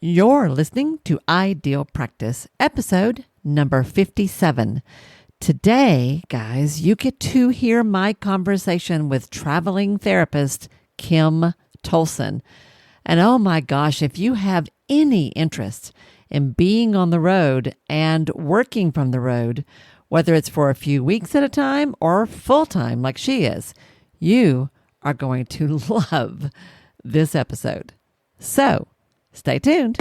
You're listening to Ideal Practice, episode number 57. Today, guys, you get to hear my conversation with traveling therapist Kym Tolson. And oh my gosh, if you have any interest in being on the road and working from the road, whether it's for a few weeks at a time or full-time like she is, you are going to love this episode. So, stay tuned.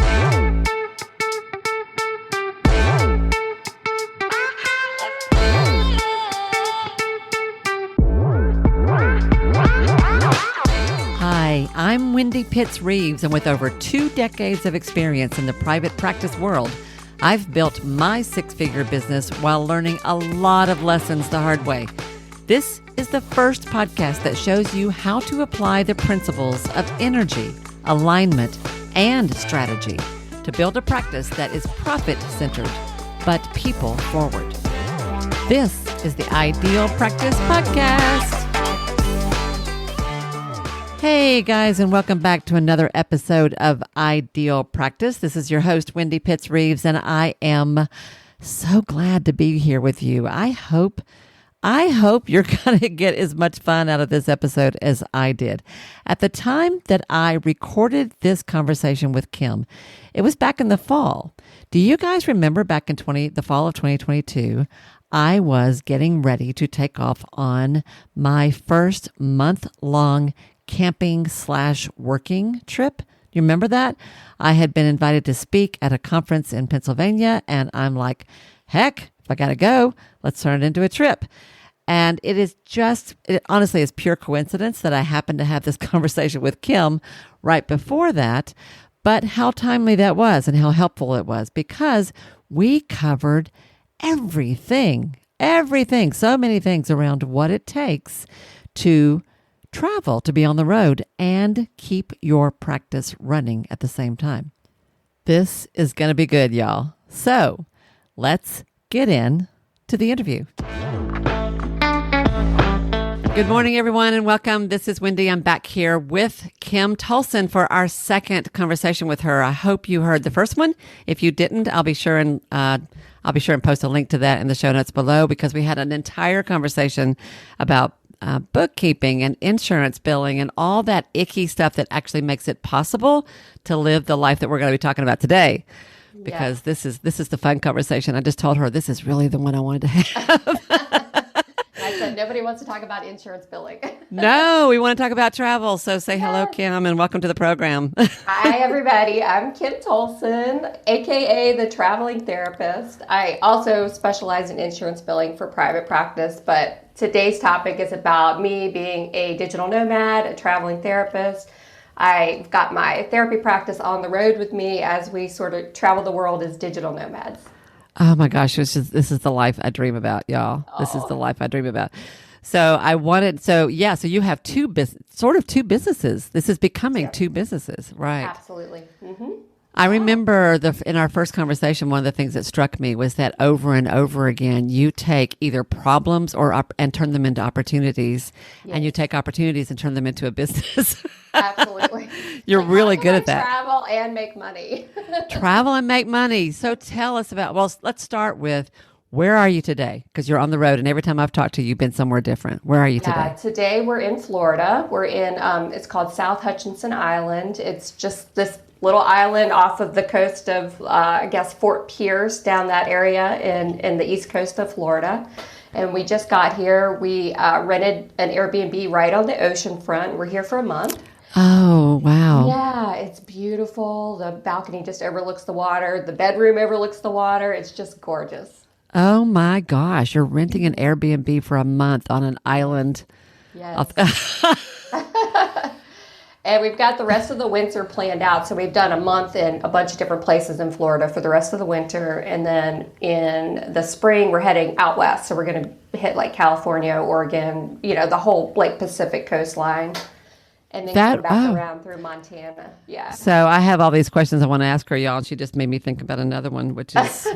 Hi, I'm Wendy Pitts-Reeves, and with over 2 decades of experience in the private practice world, I've built my 6-figure business while learning a lot of lessons the hard way. This is the first podcast that shows you how to apply the principles of energy, alignment, and strategy to build a practice that is profit-centered, but people-forward. This is the Ideal Practice Podcast. Hey guys, and welcome back to another episode of Ideal Practice. This is your host, Wendy Pitts-Reeves, and I am so glad to be here with you. I hope you're going to get as much fun out of this episode as I did. At the time that I recorded this conversation with Kym, it was back in the fall. Do you guys remember back in the fall of 2022, I was getting ready to take off on my first month-long camping/working trip? You remember that? I had been invited to speak at a conference in Pennsylvania, and I'm like, heck, if I got to go, let's turn it into a trip. And it honestly is pure coincidence that I happened to have this conversation with Kym right before that, but how timely that was and how helpful it was, because we covered everything, so many things around what it takes to travel, to be on the road, and keep your practice running at the same time. This is going to be good, y'all. So let's get in to the interview. Good morning, everyone, and welcome. This is Wendy. I'm back here with Kym Tolson for our second conversation with her. I hope you heard the first one. If you didn't, I'll be sure and post a link to that in the show notes below, because we had an entire conversation about bookkeeping and insurance billing and all that icky stuff that actually makes it possible to live the life that we're going to be talking about today. Because this is the fun conversation. I just told her this is really the one I wanted to have. I said nobody wants to talk about insurance billing. No, we want to talk about travel. So say hello, Kym, and welcome to the program. Hi, everybody. I'm Kym Tolson, aka the traveling therapist. I also specialize in insurance billing for private practice, but today's topic is about me being a digital nomad, a traveling therapist. I've got my therapy practice on the road with me as we sort of travel the world as digital nomads. Oh my gosh, this is the life I dream about, y'all. Oh. This is the life I dream about. So you have two businesses. This is becoming two businesses, right? Absolutely. Mm-hmm. I remember in our first conversation, one of the things that struck me was that over and over again, you take either problems and turn them into opportunities, and you take opportunities and turn them into a business. Absolutely. You're really good at that. Travel and make money. Travel and make money. So tell us let's start with, where are you today? Because you're on the road, and every time I've talked to you, you've been somewhere different. Where are you today? Today we're in Florida. We're in, it's called South Hutchinson Island. It's just this little island off of the coast of, Fort Pierce, down that area in the east coast of Florida. And we just got here. We rented an Airbnb right on the ocean front. We're here for a month. Oh, wow. Yeah, it's beautiful. The balcony just overlooks the water. The bedroom overlooks the water. It's just gorgeous. Oh my gosh, you're renting an Airbnb for a month on an island. Yes. And we've got the rest of the winter planned out. So we've done a month in a bunch of different places in Florida for the rest of the winter. And then in the spring, we're heading out west. So we're going to hit like California, Oregon, the whole Pacific coastline. And then come back around through Montana. Yeah. So I have all these questions I want to ask her, y'all. And she just made me think about another one, which is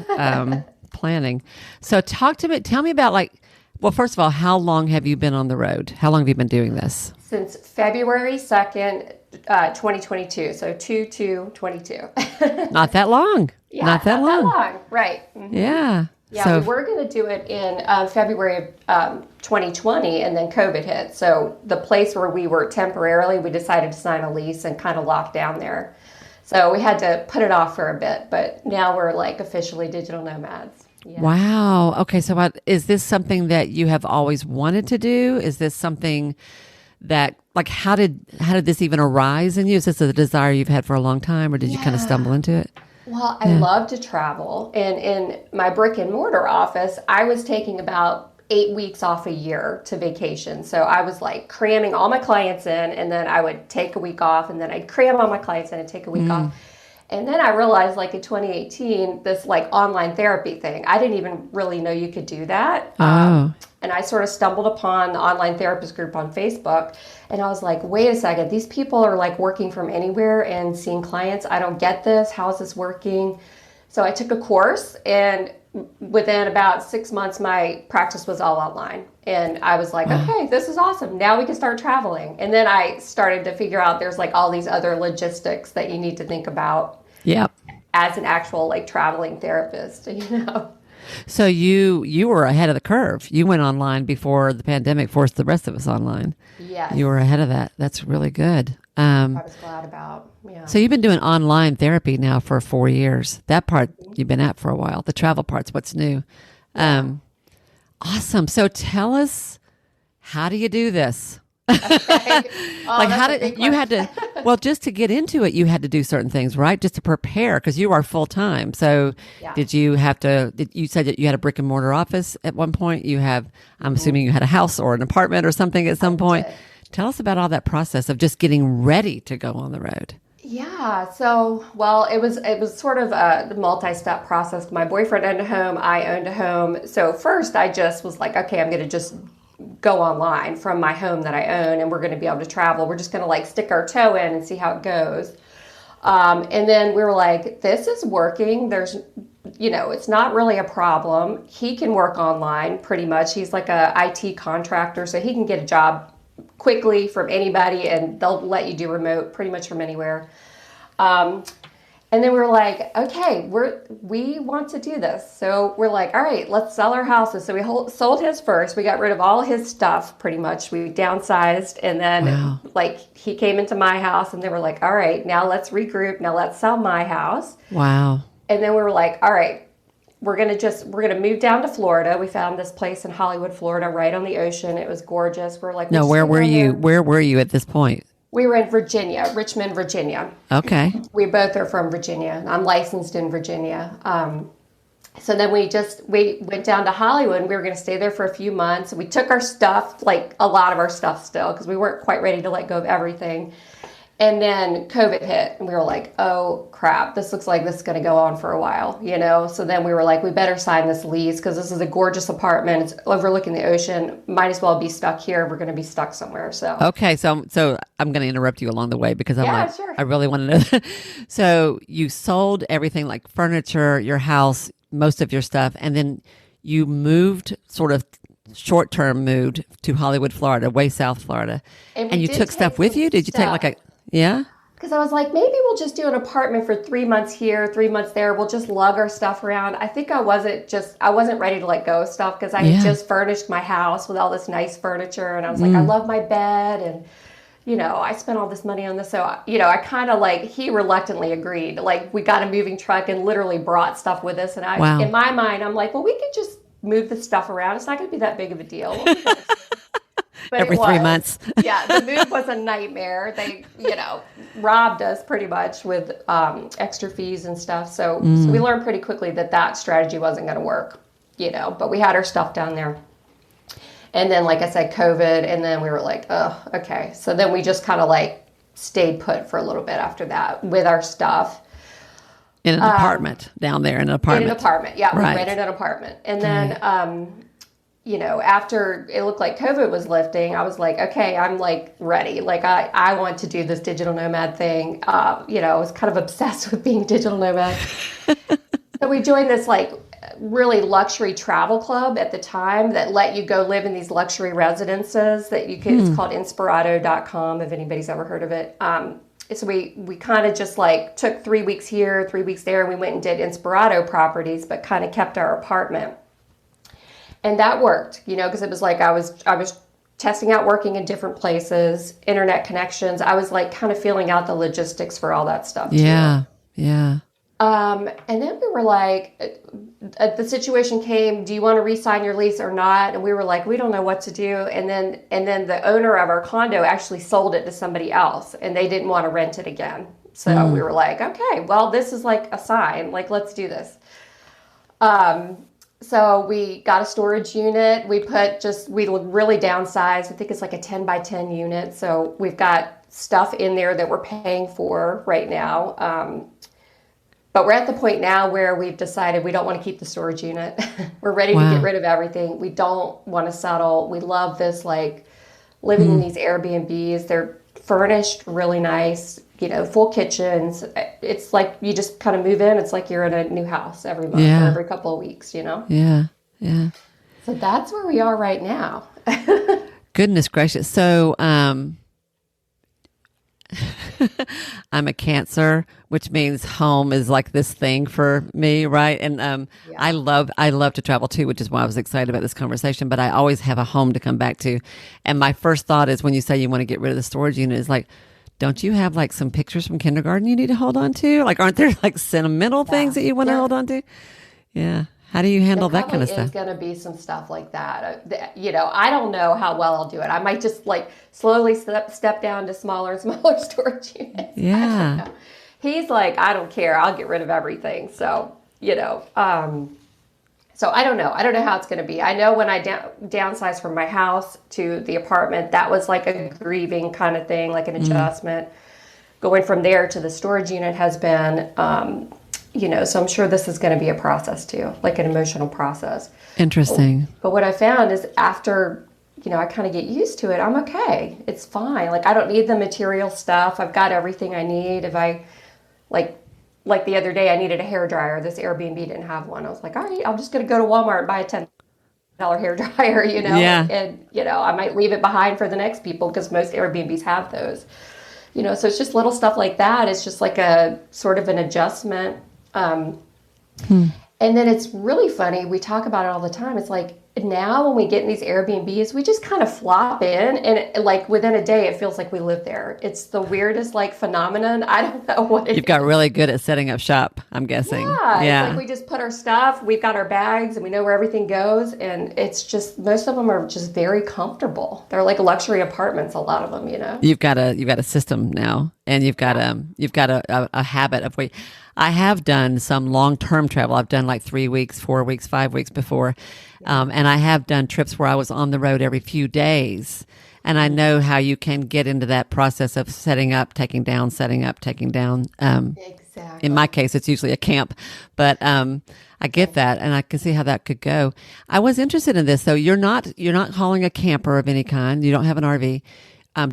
planning. So tell me about first of all, how long have you been on the road? How long have you been doing this? Since February 2nd, 2022. So 2/2/22. Not that long. Yeah, Not that long. Right. Mhm. Yeah. Yeah, So we were going to do it in February of 2020, and then COVID hit. So the place where we were temporarily, we decided to sign a lease and kind of lock down there. So we had to put it off for a bit, but now we're like officially digital nomads. Yeah. wow. Okay. So is this something that you have always wanted to do? Is this something that like how did this even arise in you? Is this a desire you've had for a long time, or did you kind of stumble into it? Well, I love to travel. And in my brick and mortar office, I was taking about 8 weeks off a year to vacation. So I was like cramming all my clients in, and then I would take a week off, and then I'd cram all my clients in and take a week off. And then I realized like in 2018, this like online therapy thing, I didn't even really know you could do that. And I sort of stumbled upon the online therapist group on Facebook. And I was like, wait a second, these people are like working from anywhere and seeing clients. I don't get this. How is this working? So I took a course, and within about 6 months, my practice was all online. And I was like, okay, this is awesome. Now we can start traveling. And then I started to figure out there's like all these other logistics that you need to think about Yep. as an actual like traveling therapist, you know? So you were ahead of the curve. You went online before the pandemic forced the rest of us online. Yes. You were ahead of that. That's really good. I was glad about, yeah. So you've been doing online therapy now for 4 years. That part you've been at for a while. The travel part's what's new. Awesome. So tell us, how do you do this? Like how did you had to, well, just to get into it, you had to do certain things, right? Just to prepare, because you are full time. So did you have to, you said that you had a brick and mortar office at one point. You have, I'm assuming you had a house or an apartment or something at some point. Tell us about all that process of just getting ready to go on the road. Yeah. So, well, it was sort of a multi-step process. My boyfriend owned a home. I owned a home. So first I just was like, okay, I'm going to just go online from my home that I own, and we're going to be able to travel. We're just going to like stick our toe in and see how it goes. And then we were like, this is working. There's, it's not really a problem. He can work online pretty much. He's like a IT contractor, so he can get a job quickly from anybody, and they'll let you do remote pretty much from anywhere. And then we were like, okay, we want to do this. So we're like, all right, let's sell our houses. So we sold his first. We got rid of all his stuff pretty much. We downsized. And then like he came into my house, and they were like, all right, now let's regroup. Now let's sell my house. Wow. And then we were like, all right, we're going to move down to Florida. We found this place in Hollywood, Florida, right on the ocean. It was gorgeous. We're like, no, where were you? Where were you at this point? We were in Virginia, Richmond, Virginia. Okay. We both are from Virginia. I'm licensed in Virginia. So then we went down to Hollywood, and we were going to stay there for a few months. We took our stuff, like a lot of our stuff still, because we weren't quite ready to let go of everything. And then COVID hit, and we were like, oh crap, this looks like this is going to go on for a while, So then we were like, we better sign this lease, because this is a gorgeous apartment. It's overlooking the ocean. Might as well be stuck here. We're going to be stuck somewhere. So okay, so I'm going to interrupt you along the way, because sure. I really want to know. So you sold everything, like furniture, your house, most of your stuff, and then you moved, sort of short-term moved to Hollywood, Florida, way south Florida, and you took stuff with you. Did you take like a yeah? Because I was like, maybe we'll just do an apartment for 3 months here, 3 months there. We'll just lug our stuff around. I think I wasn't ready to let go of stuff, because I had just furnished my house with all this nice furniture. And I was like, I love my bed. And, I spent all this money on this. So, I kind of like, he reluctantly agreed. Like, we got a moving truck and literally brought stuff with us. And in my mind, I'm like, well, we could just move the stuff around. It's not going to be that big of a deal. But every 3 months. Yeah, the move was a nightmare. They, robbed us pretty much with extra fees and stuff. So we learned pretty quickly that strategy wasn't going to work, But we had our stuff down there. And then, like I said, COVID, and then we were like, oh, okay. So then we just kind of like stayed put for a little bit after that with our stuff. In an apartment down there, in an apartment. In an apartment, yeah. Right. We rented an apartment. And then... after it looked like COVID was lifting, I was like, okay, I'm like ready. Like I want to do this digital nomad thing. I was kind of obsessed with being digital nomad. So we joined this like really luxury travel club at the time that let you go live in these luxury residences that you could, it's called Inspirato.com if anybody's ever heard of it. so we kind of just like took 3 weeks here, 3 weeks there, and we went and did Inspirato properties, but kind of kept our apartment. And that worked, because it was like I was testing out working in different places, internet connections. I was like kind of feeling out the logistics for all that stuff too. Yeah. And then we were like, the situation came, do you want to re-sign your lease or not? And we were like, we don't know what to do. And then the owner of our condo actually sold it to somebody else, and they didn't want to rent it again. So we were like, okay, well, this is like a sign, like, let's do this. So we got a storage unit. We really downsized. I think it's like a 10 by 10 unit. So we've got stuff in there that we're paying for right now. But we're at the point now where we've decided we don't want to keep the storage unit. We're ready to get rid of everything. We don't want to settle. We love this, like, living in these Airbnbs. They're furnished really nice, full kitchens. It's like you just kind of move in. It's like you're in a new house every month or every couple of weeks, Yeah. So that's where we are right now. Goodness gracious. So, I'm a Cancer, which means home is like this thing for me, right? And I love to travel too, which is why I was excited about this conversation. But I always have a home to come back to. And my first thought is, when you say you want to get rid of the storage unit, is like, don't you have like some pictures from kindergarten you need to hold on to? Like, aren't there like sentimental things that you want to hold on to? Yeah. How do you handle that kind of stuff? There's going to be some stuff like that. I don't know how well I'll do it. I might just like slowly step down to smaller and smaller storage units. Yeah. He's like, I don't care. I'll get rid of everything. So, so I don't know. I don't know how it's going to be. I know when I downsized from my house to the apartment, that was like a grieving kind of thing, like an adjustment. Going from there to the storage unit has been, so I'm sure this is going to be a process too, like an emotional process. Interesting. But what I found is after, I kind of get used to it, I'm okay. It's fine. Like, I don't need the material stuff. I've got everything I need. If I, like the other day, I needed a hairdryer. This Airbnb didn't have one. I was like, all right, I'm just going to go to Walmart and buy a $10 hairdryer, Yeah. And, I might leave it behind for the next people because most Airbnbs have those. So it's just little stuff like that. It's just like a sort of an adjustment. And then it's really funny. We talk about it all the time. It's like, now when we get in these Airbnbs, we just kind of flop in, and like within a day, it feels like we live there. It's the weirdest like phenomenon. I don't know what it is. You've got really good at setting up shop, I'm guessing. Yeah. It's like we just put our stuff, we've got our bags, and we know where everything goes. And it's just, most of them are just very comfortable. They're like luxury apartments, a lot of them, You've got a system now, and you've got a habit of I have done some long-term travel. I've done like 3 weeks, 4 weeks, 5 weeks before. And I have done trips where I was on the road every few days. And I know how you can get into that process of setting up, taking down, setting up, taking down. Exactly. In my case, it's usually a camp. But I get that, and I can see how that could go. I was interested in this, though. You're not hauling a camper of any kind. You don't have an RV.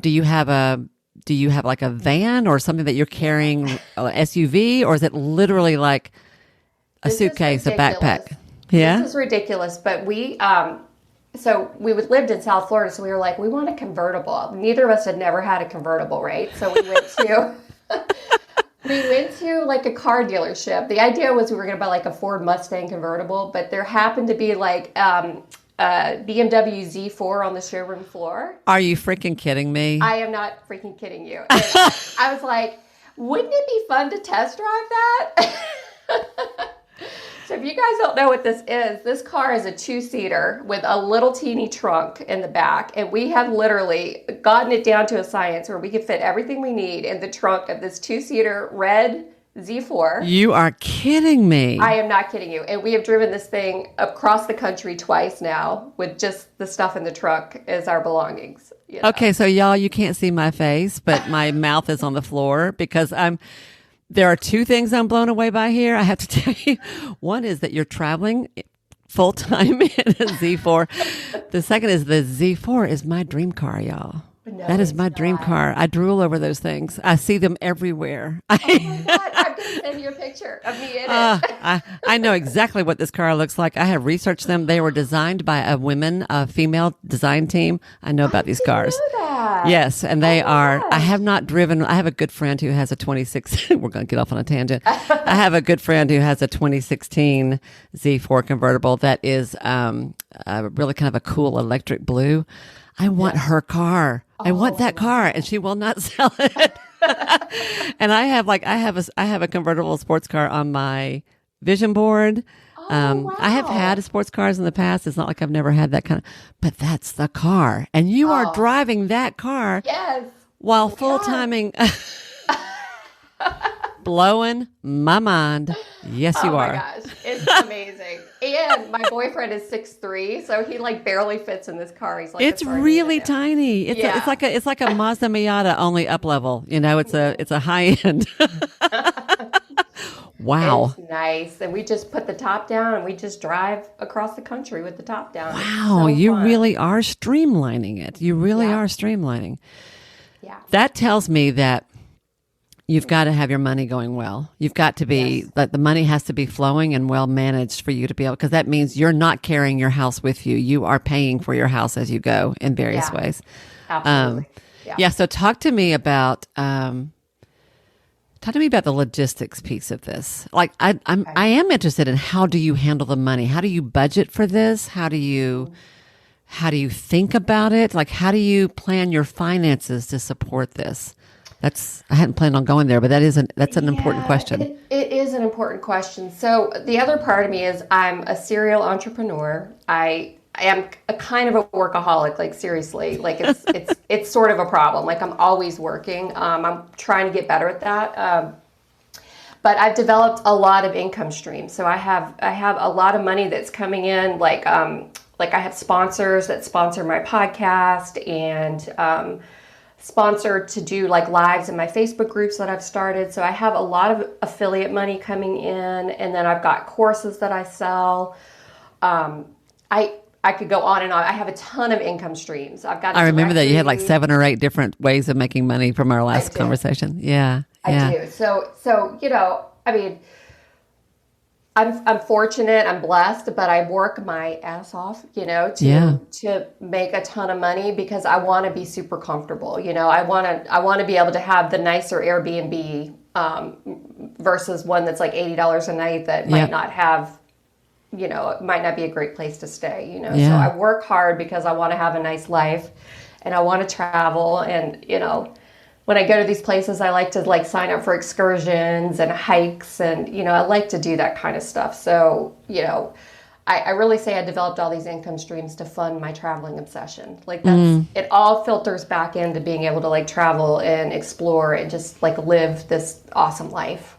Do you have like a van or something that you're carrying, an SUV, or is it literally like a suitcase, a backpack? Yeah. This is ridiculous, but we lived in South Florida, so we were like, we want a convertible. Neither of us had never had a convertible, right? So we went to like a car dealership. The idea was we were going to buy like a Ford Mustang convertible, but there happened to be like BMW Z4 on the showroom floor. Are you freaking kidding me? I am not freaking kidding you. And I was like, wouldn't it be fun to test drive that? So if you guys don't know what this car is a 2-seater with a little teeny trunk in the back. And we have literally gotten it down to a science where we can fit everything we need in the trunk of this 2-seater red Z4. You are kidding me. I am not kidding you. And we have driven this thing across the country twice now with just the stuff in the trunk as our belongings. Okay, so y'all, you can't see my face, but my mouth is on the floor because there are two things I'm blown away by here. I have to tell you. One is that you're traveling full time in a Z4. The second is the Z4 is my dream car, y'all. No, That is it's my dream not. car. I drool over those things. I see them everywhere. Oh my God, I'm going to send you a picture of me in it. I know exactly what this car looks like. I have researched them. They were designed by a female design team. I know about I these didn't cars. know that. Yes, and Oh they are. my I gosh. have not driven. I have a good friend who has a 26. We're going to get off on a tangent. I have a good friend who has a 2016 Z4 convertible that is really kind of a cool electric blue. I want her car. I want Oh, I that love car, that. and she will not sell it. And I have a convertible sports car on my vision board. Oh, I have had wow. sports cars in the past. It's not like I've never had that kind of, but that's the car. And you are Oh, driving that car yes, while we full are. timing, blowing my mind. Yes, Oh you my are. gosh, it's amazing. And my boyfriend is 6'3", so he like barely fits in this car. He's like a It's sardine in really it. tiny. Yeah. It's like a Mazda Miata only up level. You know, it's a high end. Wow. It's nice. And we just put the top down and we just drive across the country with the top down. It's Wow, so you fun. really are streamlining it. You really Yeah. are streamlining. Yeah. That tells me that you've got to have your money going well. You've got to be, Yes. that the money has to be flowing and well managed for you to be able, because that means you're not carrying your house with you. You are paying for your house as you go in various Yeah. ways. Absolutely. Yeah. Yeah. So talk to me about the logistics piece of this. Like Okay. I am interested in how do you handle the money? How do you budget for this? How do you think about it? Like, how do you plan your finances to support this? I hadn't planned on going there, but that's an important Yeah, question. it is an important question. So the other part of me is I'm a serial entrepreneur. I am a kind of a workaholic, like seriously, like it's sort of a problem. Like I'm always working. I'm trying to get better at that. But I've developed a lot of income streams. So I have a lot of money that's coming in. Like I have sponsors that sponsor my podcast and sponsored to do like lives in my Facebook groups that I've started. So I have a lot of affiliate money coming in, and then I've got courses that I sell. I could go on and on. I have a ton of income streams. I've got a I remember that you had like directory. 7 or 8 different ways of making money from our I last do. conversation. Yeah. I Yeah. do. So I mean, I'm fortunate, I'm blessed, but I work my ass off, Yeah. to make a ton of money because I want to be super comfortable. I want to be able to have the nicer Airbnb versus one that's like $80 a night that Yeah. might not have, it might not be a great place to stay. So Yeah. I work hard because I want to have a nice life and I want to travel and, when I go to these places, I like to like sign up for excursions and hikes and, I like to do that kind of stuff. So, I really say I developed all these income streams to fund my traveling obsession. Like it all filters back into being able to like travel and explore and just like live this awesome life.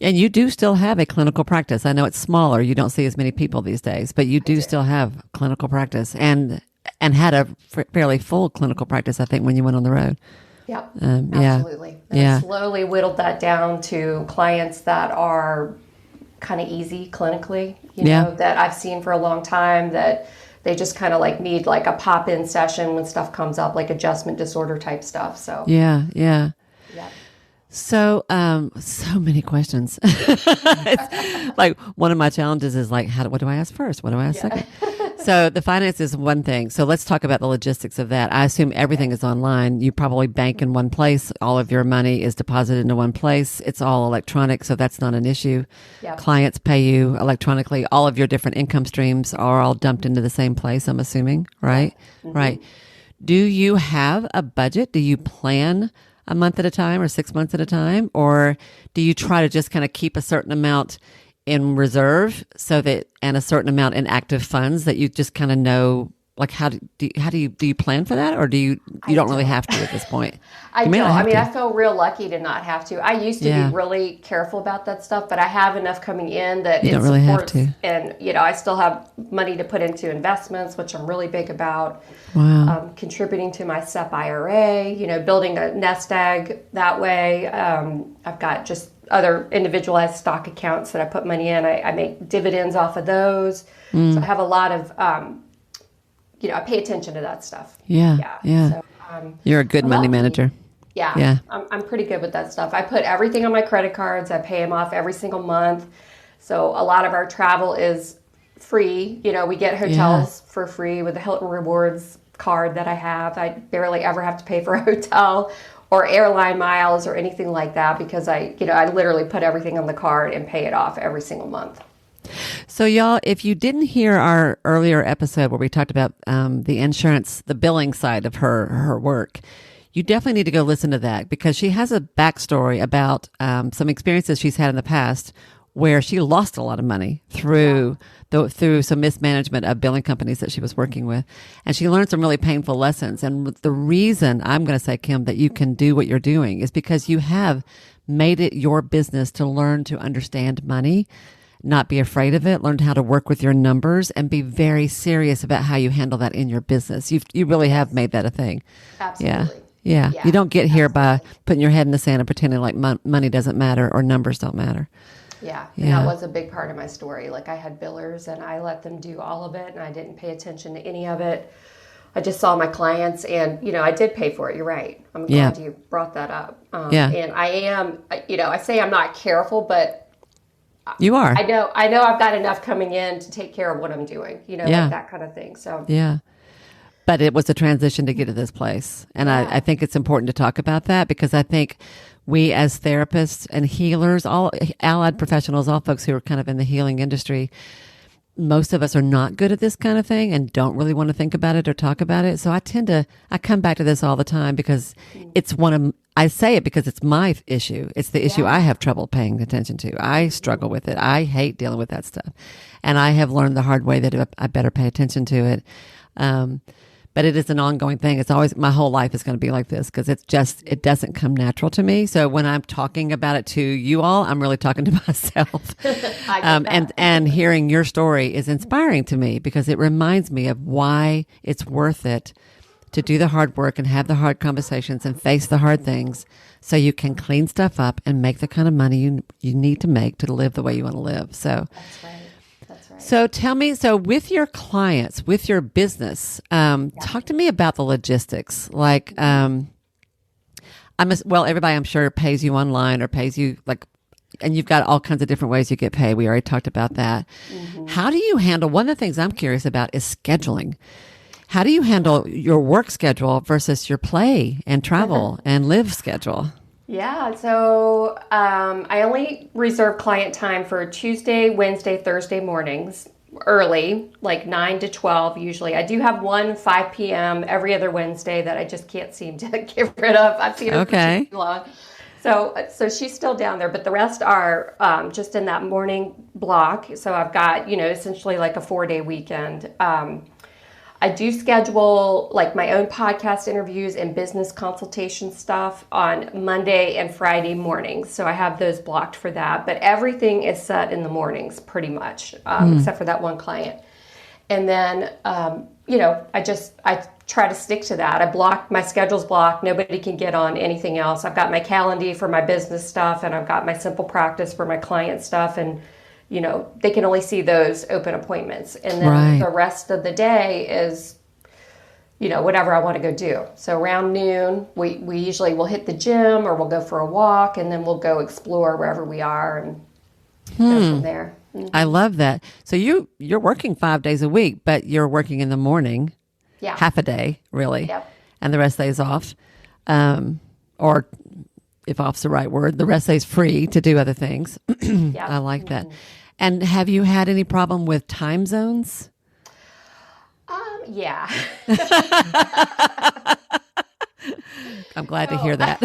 And you do still have a clinical practice. I know it's smaller. You don't see as many people these days, but you do still have clinical practice and had a fairly full clinical practice, I think, when you went on the road. Yeah, Yeah. absolutely. And Yeah. I slowly whittled that down to clients that are kind of easy clinically, Yeah. that I've seen for a long time that they just kind of like need like a pop-in session when stuff comes up, like adjustment disorder type stuff. So, Yeah. Yeah. yeah. So, so many questions. It's like one of my challenges is like, what do I ask first? What do I ask second? So the finance is one thing. So let's talk about the logistics of that. I assume everything is online. You probably bank in one place. All of your money is deposited into one place. It's all electronic, so that's not an issue. Yep. Clients pay you electronically. All of your different income streams are all dumped into the same place, I'm assuming, right? Mm-hmm. Right. Do you have a budget? Do you plan a month at a time or 6 months at a time? Or do you try to just kind of keep a certain amount in reserve and a certain amount in active funds that you just kind of know, like how do you plan for that? Or you don't really have to at this point? I You may don't. not I have mean, to. I feel real lucky to not have to. I used to Yeah. be really careful about that stuff, but I have enough coming in that You it don't really have supports. to. And, I still have money to put into investments, which I'm really big about. Wow. Contributing to my SEP IRA, building a nest egg that way. I've got just other individualized stock accounts that I put money in. I make dividends off of those. So I have a lot of, I pay attention to that stuff. Yeah. Yeah. Yeah. So You're a good I'm money lucky. manager. Yeah, Yeah. I'm pretty good with that stuff. I put everything on my credit cards. I pay them off every single month. So a lot of our travel is free. You know, we get Yeah. hotels for free with the Hilton Rewards card that I have. I barely ever have to pay for a hotel or airline miles or anything like that because I literally put everything on the card and pay it off every single month. So, y'all, if you didn't hear our earlier episode where we talked about the insurance, the billing side of her work, you definitely need to go listen to that because she has a backstory about some experiences she's had in the past where she lost a lot of money through some mismanagement of billing companies that she was working with, and she learned some really painful lessons. And the reason I'm going to say, Kym, that you can do what you're doing is because you have made it your business to learn to understand money, not be afraid of it, learn how to work with your numbers, and be very serious about how you handle that in your business. You really have made that a thing. Absolutely. Yeah. Yeah, You don't get here by absolutely. putting your head in the sand and pretending like money doesn't matter or numbers don't matter. Yeah, and Yeah. that was a big part of my story. Like I had billers and I let them do all of it and I didn't pay attention to any of it. I just saw my clients and, I did pay for it. You're right. I'm Yeah. glad you brought that up. Yeah. And I am, I say I'm not careful, but You are. I know I've got enough coming in to take care of what I'm doing, Yeah. like that kind of thing. So Yeah. But it was a transition to get to this place. And Yeah. I think it's important to talk about that because I think we as therapists and healers, all allied professionals, all folks who are kind of in the healing industry, most of us are not good at this kind of thing and don't really want to think about it or talk about it. So I come back to this all the time because I say it because it's my issue. It's the issue Yeah. I have trouble paying attention to. I struggle with it. I hate dealing with that stuff. And I have learned the hard way that I better pay attention to it. But it is an ongoing thing. It's always, my whole life is going to be like this because it doesn't come natural to me. So when I'm talking about it to you all, I'm really talking to myself. I get that. And hearing your story is inspiring to me because it reminds me of why it's worth it to do the hard work and have the hard conversations and face the hard things so you can clean stuff up and make the kind of money you need to make to live the way you want to live. So That's right. That's right. so tell me, so with your clients, with your business, talk to me about the logistics. Like, everybody I'm sure pays you online or pays you and you've got all kinds of different ways you get paid. We already talked about that. How do you handle, one of the things I'm curious about is scheduling. How do you handle your work schedule versus your play and travel and live schedule? Yeah, so I only reserve client time for Tuesday, Wednesday, Thursday mornings, early, like 9 to 12 usually. I do have one 5 p.m. every other Wednesday that I just can't seem to get rid of. I've seen her for too long. So she's still down there, but the rest are just in that morning block. So I've got, essentially like a 4-day weekend. I do schedule like my own podcast interviews and business consultation stuff on Monday and Friday mornings. So I have those blocked for that. But everything is set in the mornings pretty much, except for that one client. And then, I try to stick to that. My schedule's blocked. Nobody can get on anything else. I've got my Calendly for my business stuff and I've got my Simple Practice for my client stuff. And they can only see those open appointments. And then the rest of the day is, whatever I want to go do. So around noon, we usually will hit the gym or we'll go for a walk and then we'll go explore wherever we are and go from there. I love that. So you're working 5 days a week, but you're working in the morning, half a day, really. Yep. And the rest of the day is off. Or if off's the right word, the rest of the day is free to do other things. I like that. And have you had any problem with time zones? Yeah. I'm glad to hear that.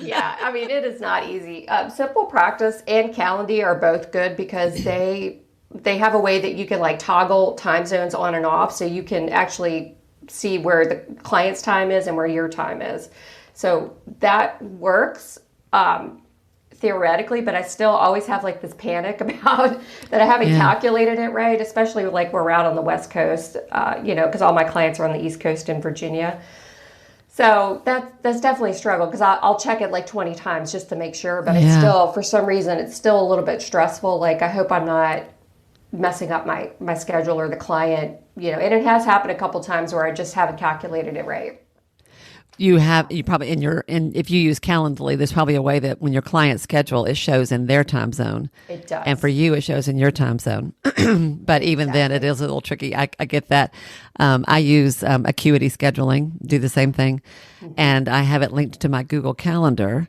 Yeah, I mean, it is not easy. Simple Practice and Calendly are both good because they have a way that you can like toggle time zones on and off so you can actually see where the client's time is and where your time is. So that works theoretically, but I still always have like this panic about that I haven't calculated it right, especially like we're out on the West Coast, because all my clients are on the East Coast in Virginia. So that's definitely a struggle because I'll check it like 20 times just to make sure, but it's still, for some reason, it's still a little bit stressful. Like I hope I'm not messing up my schedule or the client, and it has happened a couple times where I just haven't calculated it right. you probably if you use Calendly, there's probably a way that when your client schedule, it shows in their time zone. It does. And for you, it shows in your time zone. But even then, it is a little tricky. I get that. I use Acuity Scheduling, do the same thing. And I have it linked to my Google Calendar.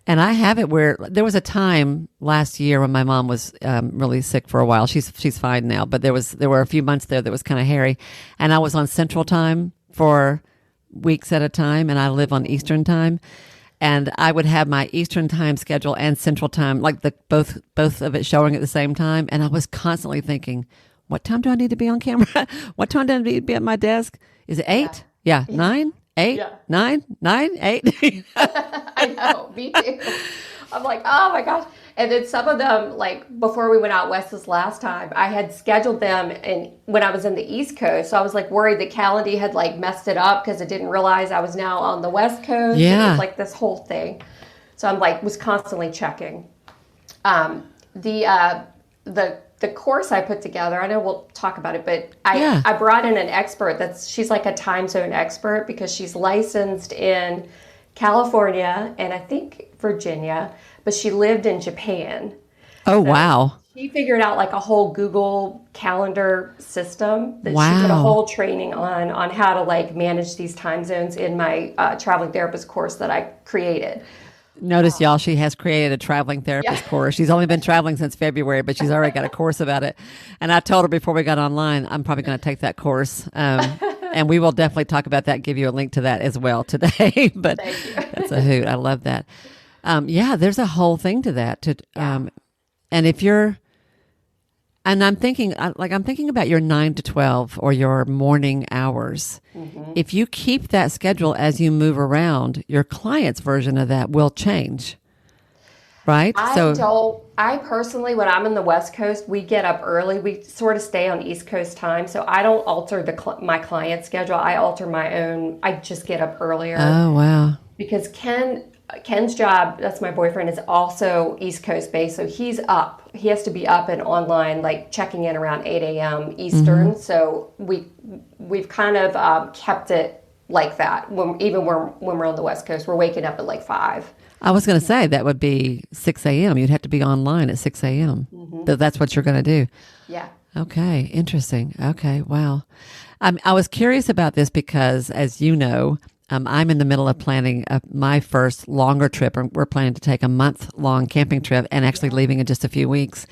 And I have it where there was a time last year when my mom was really sick for a while. She's fine now, but there were a few months there that was kind of hairy. And I was on Central Time for weeks at a time, and I live on Eastern Time. And I would have my Eastern Time schedule and Central Time, like both of it showing at the same time. And I was constantly thinking, what time do I need to be on camera? What time do I need to be at my desk? Is it 8? Yeah. 9? 8? Yeah. 9? 8? I know, me too. I'm like, oh my gosh. And then some of them, like before we went out west this last time, I had scheduled them when I was in the East Coast. So I was like worried that Calendly had like messed it up because it didn't realize I was now on the West Coast. Yeah. It was like this whole thing. So I'm like, was constantly checking. The course I put together, I know we'll talk about it, but I brought in an expert she's like a time zone expert because she's licensed in California and I think Virginia, but she lived in Japan. Oh, So wow. she figured out like a whole Google Calendar system that Wow. she did a whole training on how to like manage these time zones in my traveling therapist course that I created. Notice, y'all, she has created a traveling therapist course. She's only been traveling since February, but she's already got a course about it. And I told her before we got online, I'm probably going to take that course. And we will definitely talk about that, give you a link to that as well today. But that's a hoot. I love that. There's a whole thing to that. And if you're, and I'm thinking about your 9 to 12 or your morning hours. Mm-hmm. If you keep that schedule as you move around, your client's version of that will change. Right? I personally, when I'm in the West Coast, we get up early. We sort of stay on East Coast time. So I don't alter my client schedule. I alter my own. I just get up earlier. Oh, wow. Because Ken's job, that's my boyfriend, is also East Coast based. So he's up. He has to be up and online, like checking in around 8 a.m. Eastern. Mm-hmm. So we've kind of kept it like that. When we're on the West Coast, we're waking up at like 5. I was going to say that would be 6 a.m. You'd have to be online at 6 a.m. Mm-hmm. That's what you're going to do. Yeah. Okay. Interesting. Okay. Wow. I was curious about this because, as you know, I'm in the middle of planning my first longer trip. We're planning to take a month-long camping trip and actually leaving in just a few weeks.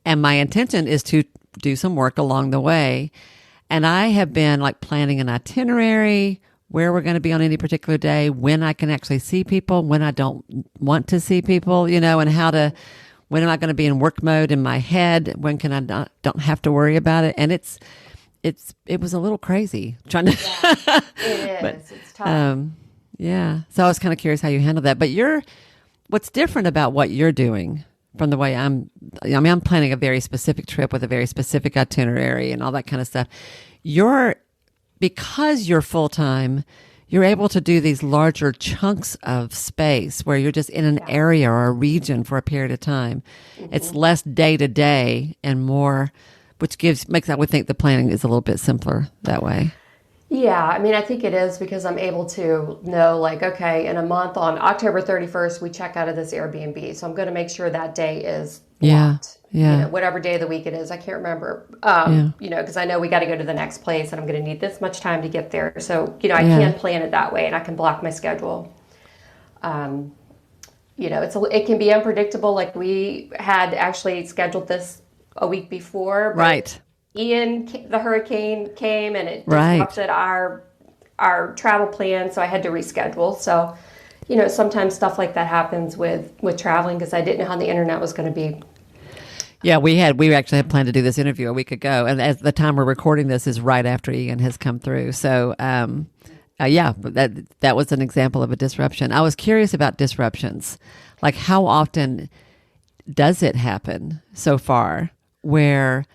And my intention is to do some work along the way. And I have been like planning an itinerary, where we're going to be on any particular day, when I can actually see people, when I don't want to see people, and when am I going to be in work mode in my head? When can I don't have to worry about it? And it was a little crazy trying to. Yeah, it is. It's tough. So I was kind of curious how you handle that. But what's different about what you're doing from the way I'm planning a very specific trip with a very specific itinerary and all that kind of stuff. Because you're full-time, you're able to do these larger chunks of space where you're just in an area or a region for a period of time. Mm-hmm. It's less day to day and more, which makes I would think the planning is a little bit simpler that way. Yeah, I mean, I think it is because I'm able to know, like, okay, in a month on October 31st, we check out of this Airbnb. So I'm going to make sure that day is blocked. Yeah. Whatever day of the week it is. I can't remember, because I know we got to go to the next place and I'm going to need this much time to get there. So, I can plan it that way and I can block my schedule. It can be unpredictable. Like we had actually scheduled this a week before. Right. Ian, the hurricane came and it disrupted our travel plan. So I had to reschedule. So, sometimes stuff like that happens with traveling because I didn't know how the internet was going to be. Yeah, we actually had planned to do this interview a week ago, and at the time we're recording this is right after Ian has come through. So, that was an example of a disruption. I was curious about disruptions, like how often does it happen so far, where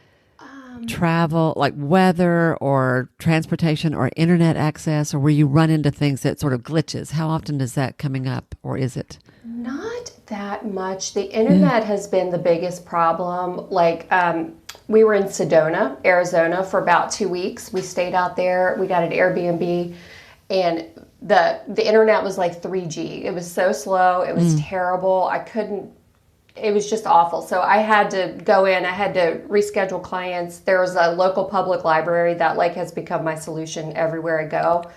travel, like weather or transportation or internet access, or where you run into things that sort of glitches? How often is that coming up, or is it? Not that much. The internet has been the biggest problem. Like we were in Sedona, Arizona for about 2 weeks. We stayed out there. We got an Airbnb and the internet was like 3G. It was so slow. It was terrible. It was just awful. So I had to go in, I had to reschedule clients. There was a local public library that like has become my solution everywhere I go.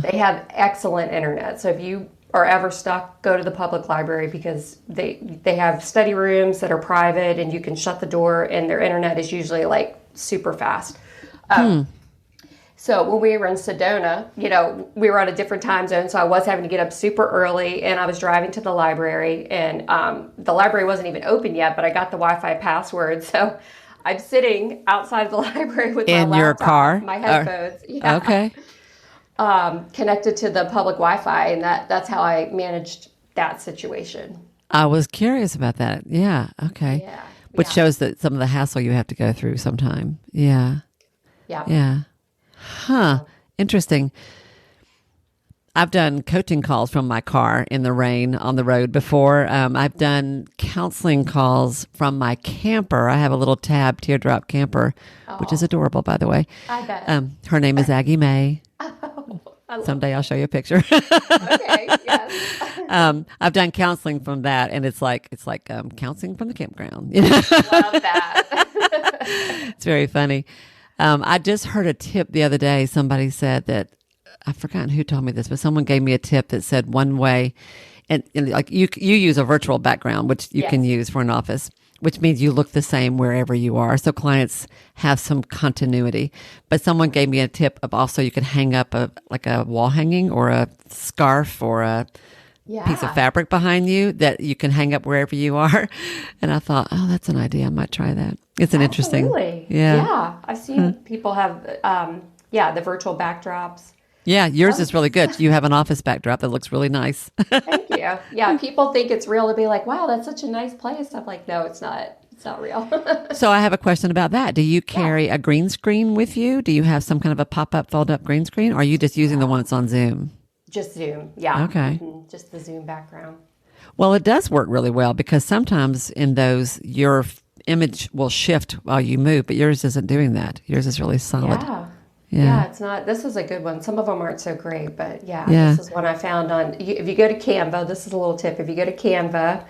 They have excellent internet. So if you are ever stuck, go to the public library because they have study rooms that are private and you can shut the door and their internet is usually like super fast. So when we were in Sedona, we were on a different time zone, so I was having to get up super early, and I was driving to the library, and the library wasn't even open yet, but I got the Wi-Fi password, so I'm sitting outside of the library with my laptop, your car, my headphones, okay, connected to the public Wi-Fi, and that's how I managed that situation. I was curious about that. Yeah, okay, which shows that some of the hassle you have to go through sometime. Yeah. Huh. Interesting. I've done coaching calls from my car in the rain on the road before. I've done counseling calls from my camper. I have a little tab teardrop camper, which is adorable, by the way. I bet. Her name is Aggie Mae. Someday I'll show you a picture. Okay. Yes. I've done counseling from that, and it's like counseling from the campground. Love that. It's very funny. I just heard a tip the other day. Somebody said that, I've forgotten who told me this, but someone gave me a tip that said one way, and like you use a virtual background, which you can use for an office, which means you look the same wherever you are. So clients have some continuity. But someone gave me a tip of also you can hang up a wall hanging or a scarf or a piece of fabric behind you that you can hang up wherever you are. And I thought, oh, that's an idea. I might try that. It's an interesting. Yeah. I've seen people have, the virtual backdrops. Yeah, yours is really good. You have an office backdrop that looks really nice. Thank you. Yeah, people think it's real to be like, wow, that's such a nice place. I'm like, no, it's not. It's not real. So I have a question about that. Do you carry a green screen with you? Do you have some kind of a pop-up, fold-up green screen? Or are you just using the one that's on Zoom? Just Zoom, yeah. Okay. Just the Zoom background. Well, it does work really well because sometimes in those, your image will shift while you move, but yours isn't doing that. Yours is really solid. Yeah, it's not. This is a good one. Some of them aren't so great, but this is one I found on. If you go to Canva, this is a little tip. If you go to Canva,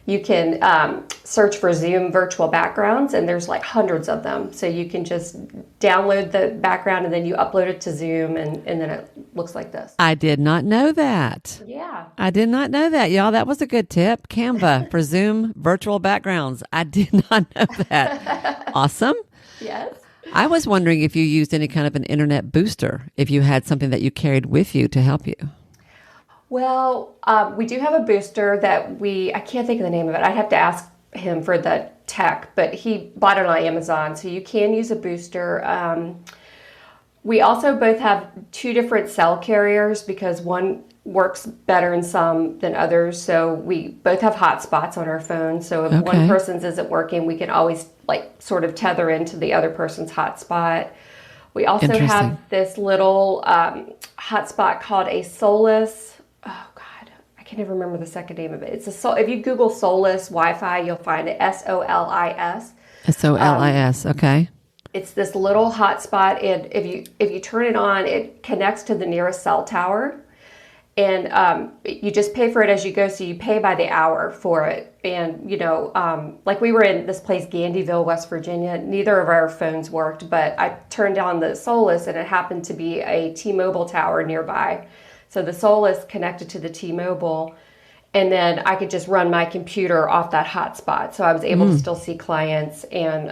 you can search for Zoom virtual backgrounds, and there's like hundreds of them. So you can just download the background, and then you upload it to Zoom, and then it looks like this. I did not know that. Yeah. I did not know that, y'all. That was a good tip. Canva for Zoom virtual backgrounds. I did not know that. Awesome. Yes. I was wondering if you used any kind of an internet booster, if you had something that you carried with you to help you. Well, we do have a booster that I can't think of the name of it. I'd have to ask him for the tech, but he bought it on Amazon, so you can use a booster. We also both have two different cell carriers because one works better in some than others. So we both have hotspots on our phone. So if one person's isn't working, we can always sort of tether into the other person's hotspot. We also have this little hotspot called a Solus. Oh God, I can't even remember the second name of it. If you Google Solus Wi-Fi, you'll find it. SOLIS. SOLIS. Okay. It's this little hotspot, and if you turn it on, it connects to the nearest cell tower. And you just pay for it as you go, so you pay by the hour for it. And, we were in this place, Gandyville, West Virginia. Neither of our phones worked, but I turned on the Solus, and it happened to be a T-Mobile tower nearby. So the Solus connected to the T-Mobile, and then I could just run my computer off that hotspot. So I was able to still see clients and,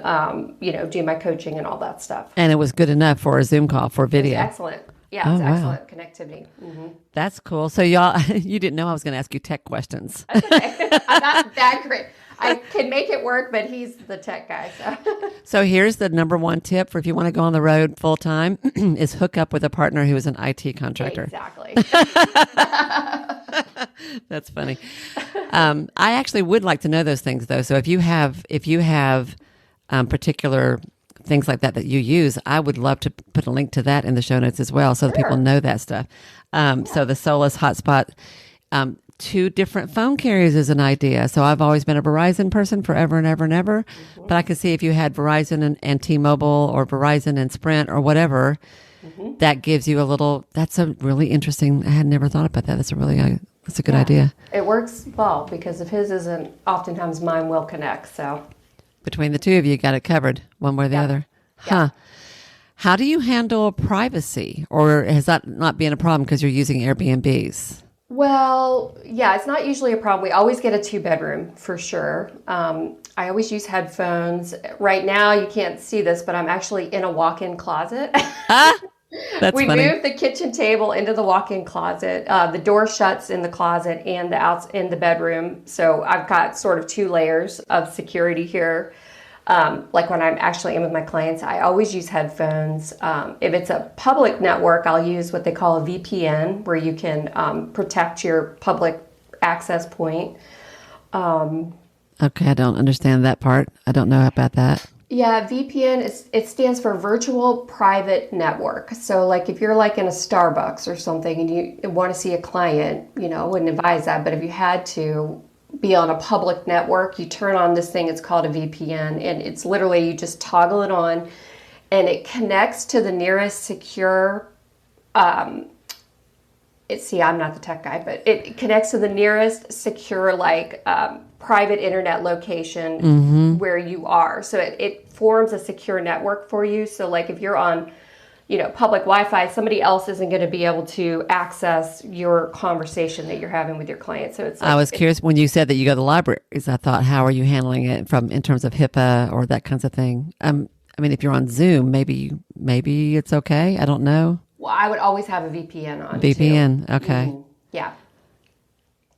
do my coaching and all that stuff. And it was good enough for a Zoom call for video. Excellent. Yeah, it's excellent connectivity. Mm-hmm. That's cool. So y'all, you didn't know I was going to ask you tech questions. Okay. I'm not that great. I can make it work, but he's the tech guy. So here's the number one tip for if you want to go on the road full time is hook up with a partner who is an IT contractor. Exactly. That's funny. I actually would like to know those things though. So if you have particular things like that you use, I would love to put a link to that in the show notes as well so that people know that stuff. So the Solus hotspot, two different phone carriers is an idea. So I've always been a Verizon person forever and ever and ever, but I could see if you had Verizon and T-Mobile or Verizon and Sprint or whatever, that gives you a little, that's a really interesting, I had never thought about that. That's a good idea. It works well because if his isn't, oftentimes mine will connect. So between the two of you got it covered one way or the other. Huh. How do you handle privacy, or has that not been a problem because you're using Airbnbs? Well, yeah, it's not usually a problem. We always get a 2-bedroom for sure. I always use headphones. Right now, you can't see this, but I'm actually in a walk-in closet. That's we funny. moved the kitchen table into the walk-in closet. The door shuts in the closet and in the bedroom. So I've got sort of 2 layers of security here. Like when I'm actually in with my clients, I always use headphones. If it's a public network, I'll use what they call a VPN, where you can protect your public access point. Okay, I don't understand that part. I don't know about that. Yeah, VPN, it stands for Virtual Private Network. So like if you're like in a Starbucks or something and you want to see a client, I wouldn't advise that. But if you had to be on a public network, you turn on this thing, it's called a VPN, and it's literally, you just toggle it on and it connects to the nearest secure, I'm not the tech guy, but it connects to the nearest secure, private internet location where you are. So it forms a secure network for you. So like if you're on, public Wi-Fi, somebody else isn't going to be able to access your conversation that you're having with your client. So it's. I was curious when you said that you go to the libraries. I thought, how are you handling it in terms of HIPAA or that kinds of thing? If you're on Zoom, maybe it's okay. I don't know. Well, I would always have a VPN on. VPN, too. okay. Yeah.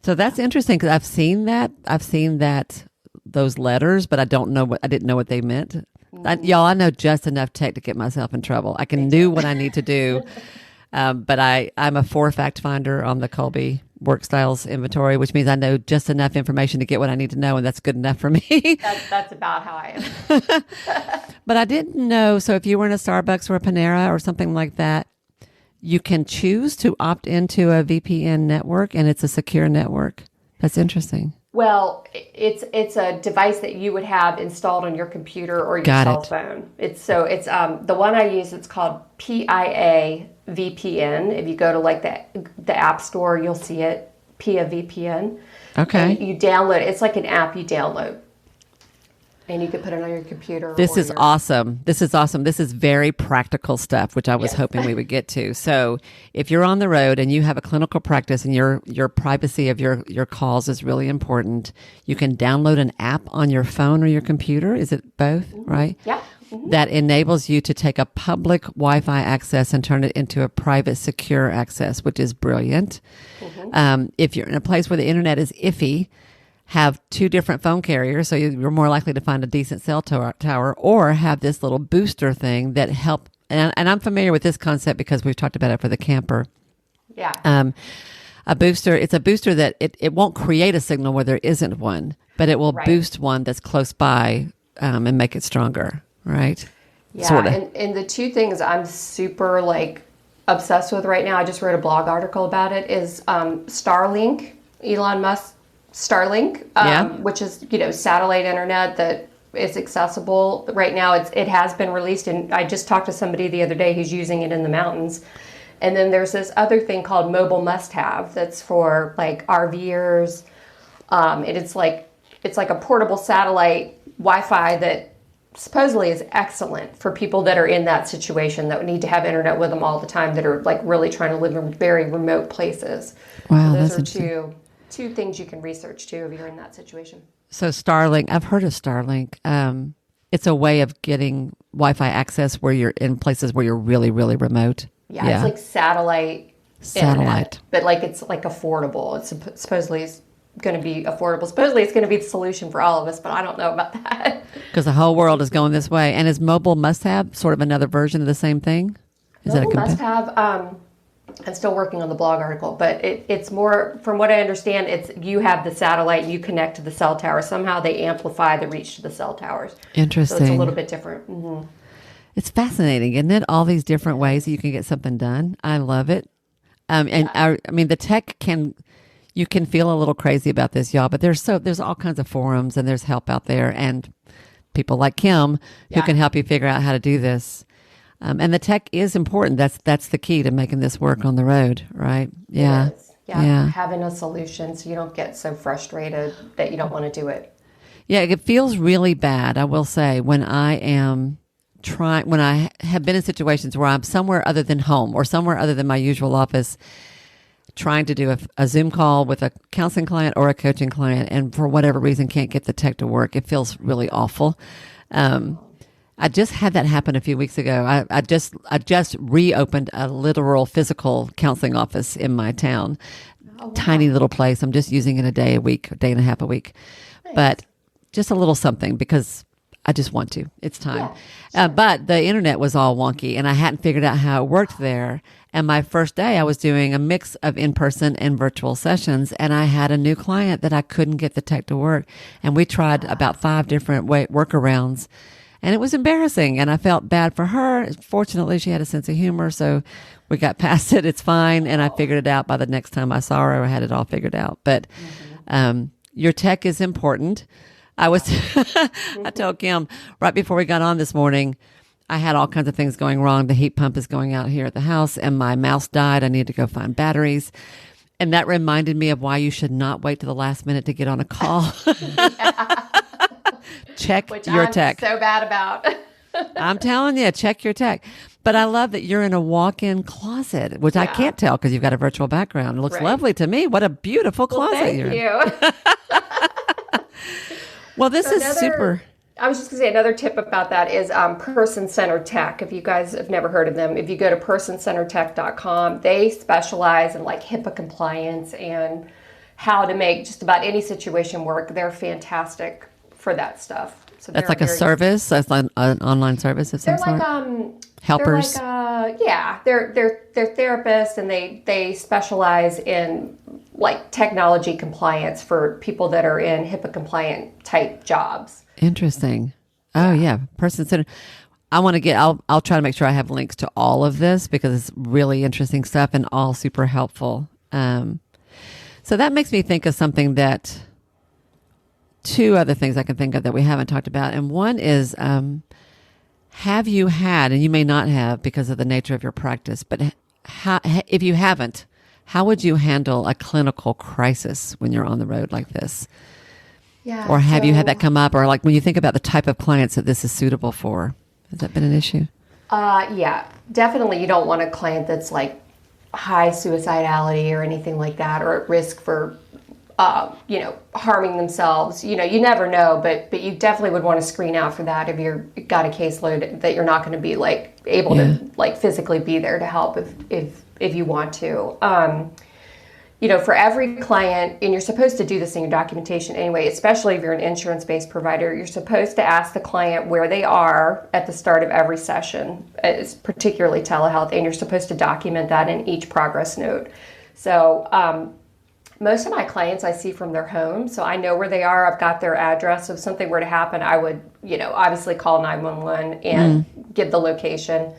So that's interesting because I've seen that those letters, but I didn't know what they meant. I know just enough tech to get myself in trouble. I can do what I need to do, but I'm a 4 fact finder on the Colby Work Styles inventory, which means I know just enough information to get what I need to know, and that's good enough for me. That's about how I am. But I didn't know. So if you were in a Starbucks or a Panera or something like that, you can choose to opt into a VPN network, and it's a secure network. That's interesting. Well, it's a device that you would have installed on your computer or your cell phone. It's the one I use. It's called PIA VPN. If you go to like the App Store, you'll see it. PIA VPN. Okay. And you download it. It's like an app you download. And you could put it on your computer. This is awesome. This is very practical stuff, which I was hoping we would get to. So if you're on the road and you have a clinical practice and your privacy of your calls is really important, you can download an app on your phone or your computer. Is it both, right? Yeah. Mm-hmm. That enables you to take a public Wi-Fi access and turn it into a private secure access, which is brilliant. Mm-hmm. If you're in a place where the internet is iffy, have 2 different phone carriers, so you're more likely to find a decent cell tower, or have this little booster thing that help. And I'm familiar with this concept because we've talked about it for the camper. Yeah. A booster, it's a booster that it won't create a signal where there isn't one, but it will boost one that's close by and make it stronger, right? Yeah. Sort of. And the 2 things I'm super obsessed with right now, I just wrote a blog article about it, is Starlink, Elon Musk. Starlink, which is, satellite internet that is accessible. Right now, it has been released, and I just talked to somebody the other day who's using it in the mountains. And then there's this other thing called Mobile Must-Have that's for RVers. And it's like a portable satellite Wi-Fi that supposedly is excellent for people that are in that situation that need to have internet with them all the time, that are really trying to live in very remote places. Wow, so those that's are two things you can research too if you're in that situation. So Starlink, I've heard of Starlink. It's a way of getting Wi-Fi access where you're in places where you're really, really remote. Yeah. It's like satellite. Internet, but it's affordable. It's supposedly going to be affordable. Supposedly it's going to be the solution for all of us, but I don't know about that. Because the whole world is going this way. And is Mobile Must-Have sort of another version of the same thing? Mobile Must-Have, I'm still working on the blog article, but it's more, from what I understand, it's you have the satellite and you connect to the cell tower. Somehow they amplify the reach to the cell towers. Interesting. So it's a little bit different. Mm-hmm. It's fascinating, isn't it? All these different ways that you can get something done. I love it. The tech you can feel a little crazy about this, y'all, but there's all kinds of forums and there's help out there and people like Kym who can help you figure out how to do this. And the tech is important. That's the key to making this work on the road, right? Yeah. It is. Having a solution so you don't get so frustrated that you don't want to do it. Yeah, it feels really bad, I will say, when I have been in situations where I'm somewhere other than home or somewhere other than my usual office, trying to do a Zoom call with a counseling client or a coaching client, and for whatever reason can't get the tech to work. It feels really awful. I just had that happen a few weeks ago. I just reopened a literal physical counseling office in my town. Oh, wow. Tiny little place. I'm just using it a day and a half a week. Nice. But just a little something because I just want to. It's time. Yeah, sure. But the internet was all wonky and I hadn't figured out how it worked there. And my first day I was doing a mix of in-person and virtual sessions, and I had a new client that I couldn't get the tech to work. And we tried about 5 different workarounds, and it was embarrassing. And I felt bad for her. Fortunately, she had a sense of humor, so we got past it. It's fine. And I figured it out by the next time I saw her. I had it all figured out. But your tech is important. I told Kym right before we got on this morning, I had all kinds of things going wrong. The heat pump is going out here at the house, and my mouse died. I need to go find batteries. And that reminded me of why you should not wait to the last minute to get on a call. Check your tech. So bad about. I'm telling you, check your tech. But I love that you're in a walk-in closet, which I can't tell because you've got a virtual background. It looks lovely to me. What a beautiful closet thank you're you. in. Well, this is super. I was just going to say another tip about that is person-centered tech. If you guys have never heard of them, if you go to personcenteredtech.com, they specialize in like HIPAA compliance and how to make just about any situation work. They're fantastic for that stuff. So that's like a service. That's like an online service of some sort. Helpers. They're therapists, and they specialize in like technology compliance for people that are in HIPAA compliant type jobs. Interesting. Oh yeah, person-centered. I'll try to make sure I have links to all of this because it's really interesting stuff and all super helpful. So that makes me think of something that 2 other things I can think of that we haven't talked about. And one is, have you had, and you may not have because of the nature of your practice, but if you haven't, how would you handle a clinical crisis when you're on the road like this? Yeah. Or have you had that come up? Or like when you think about the type of clients that this is suitable for, has that been an issue? Yeah, definitely. You don't want a client that's like high suicidality or anything like that, or at risk for, harming themselves. You never know, but you definitely would want to screen out for that if you've got a caseload that you're not going to be like able to like physically be there to help if you want to. For every client, and you're supposed to do this in your documentation anyway, especially if you're an insurance-based provider, you're supposed to ask the client where they are at the start of every session, particularly telehealth, and you're supposed to document that in each progress note. So most of my clients I see from their home, so I know where they are. I've got their address. So if something were to happen, I would, obviously call 911 and give the location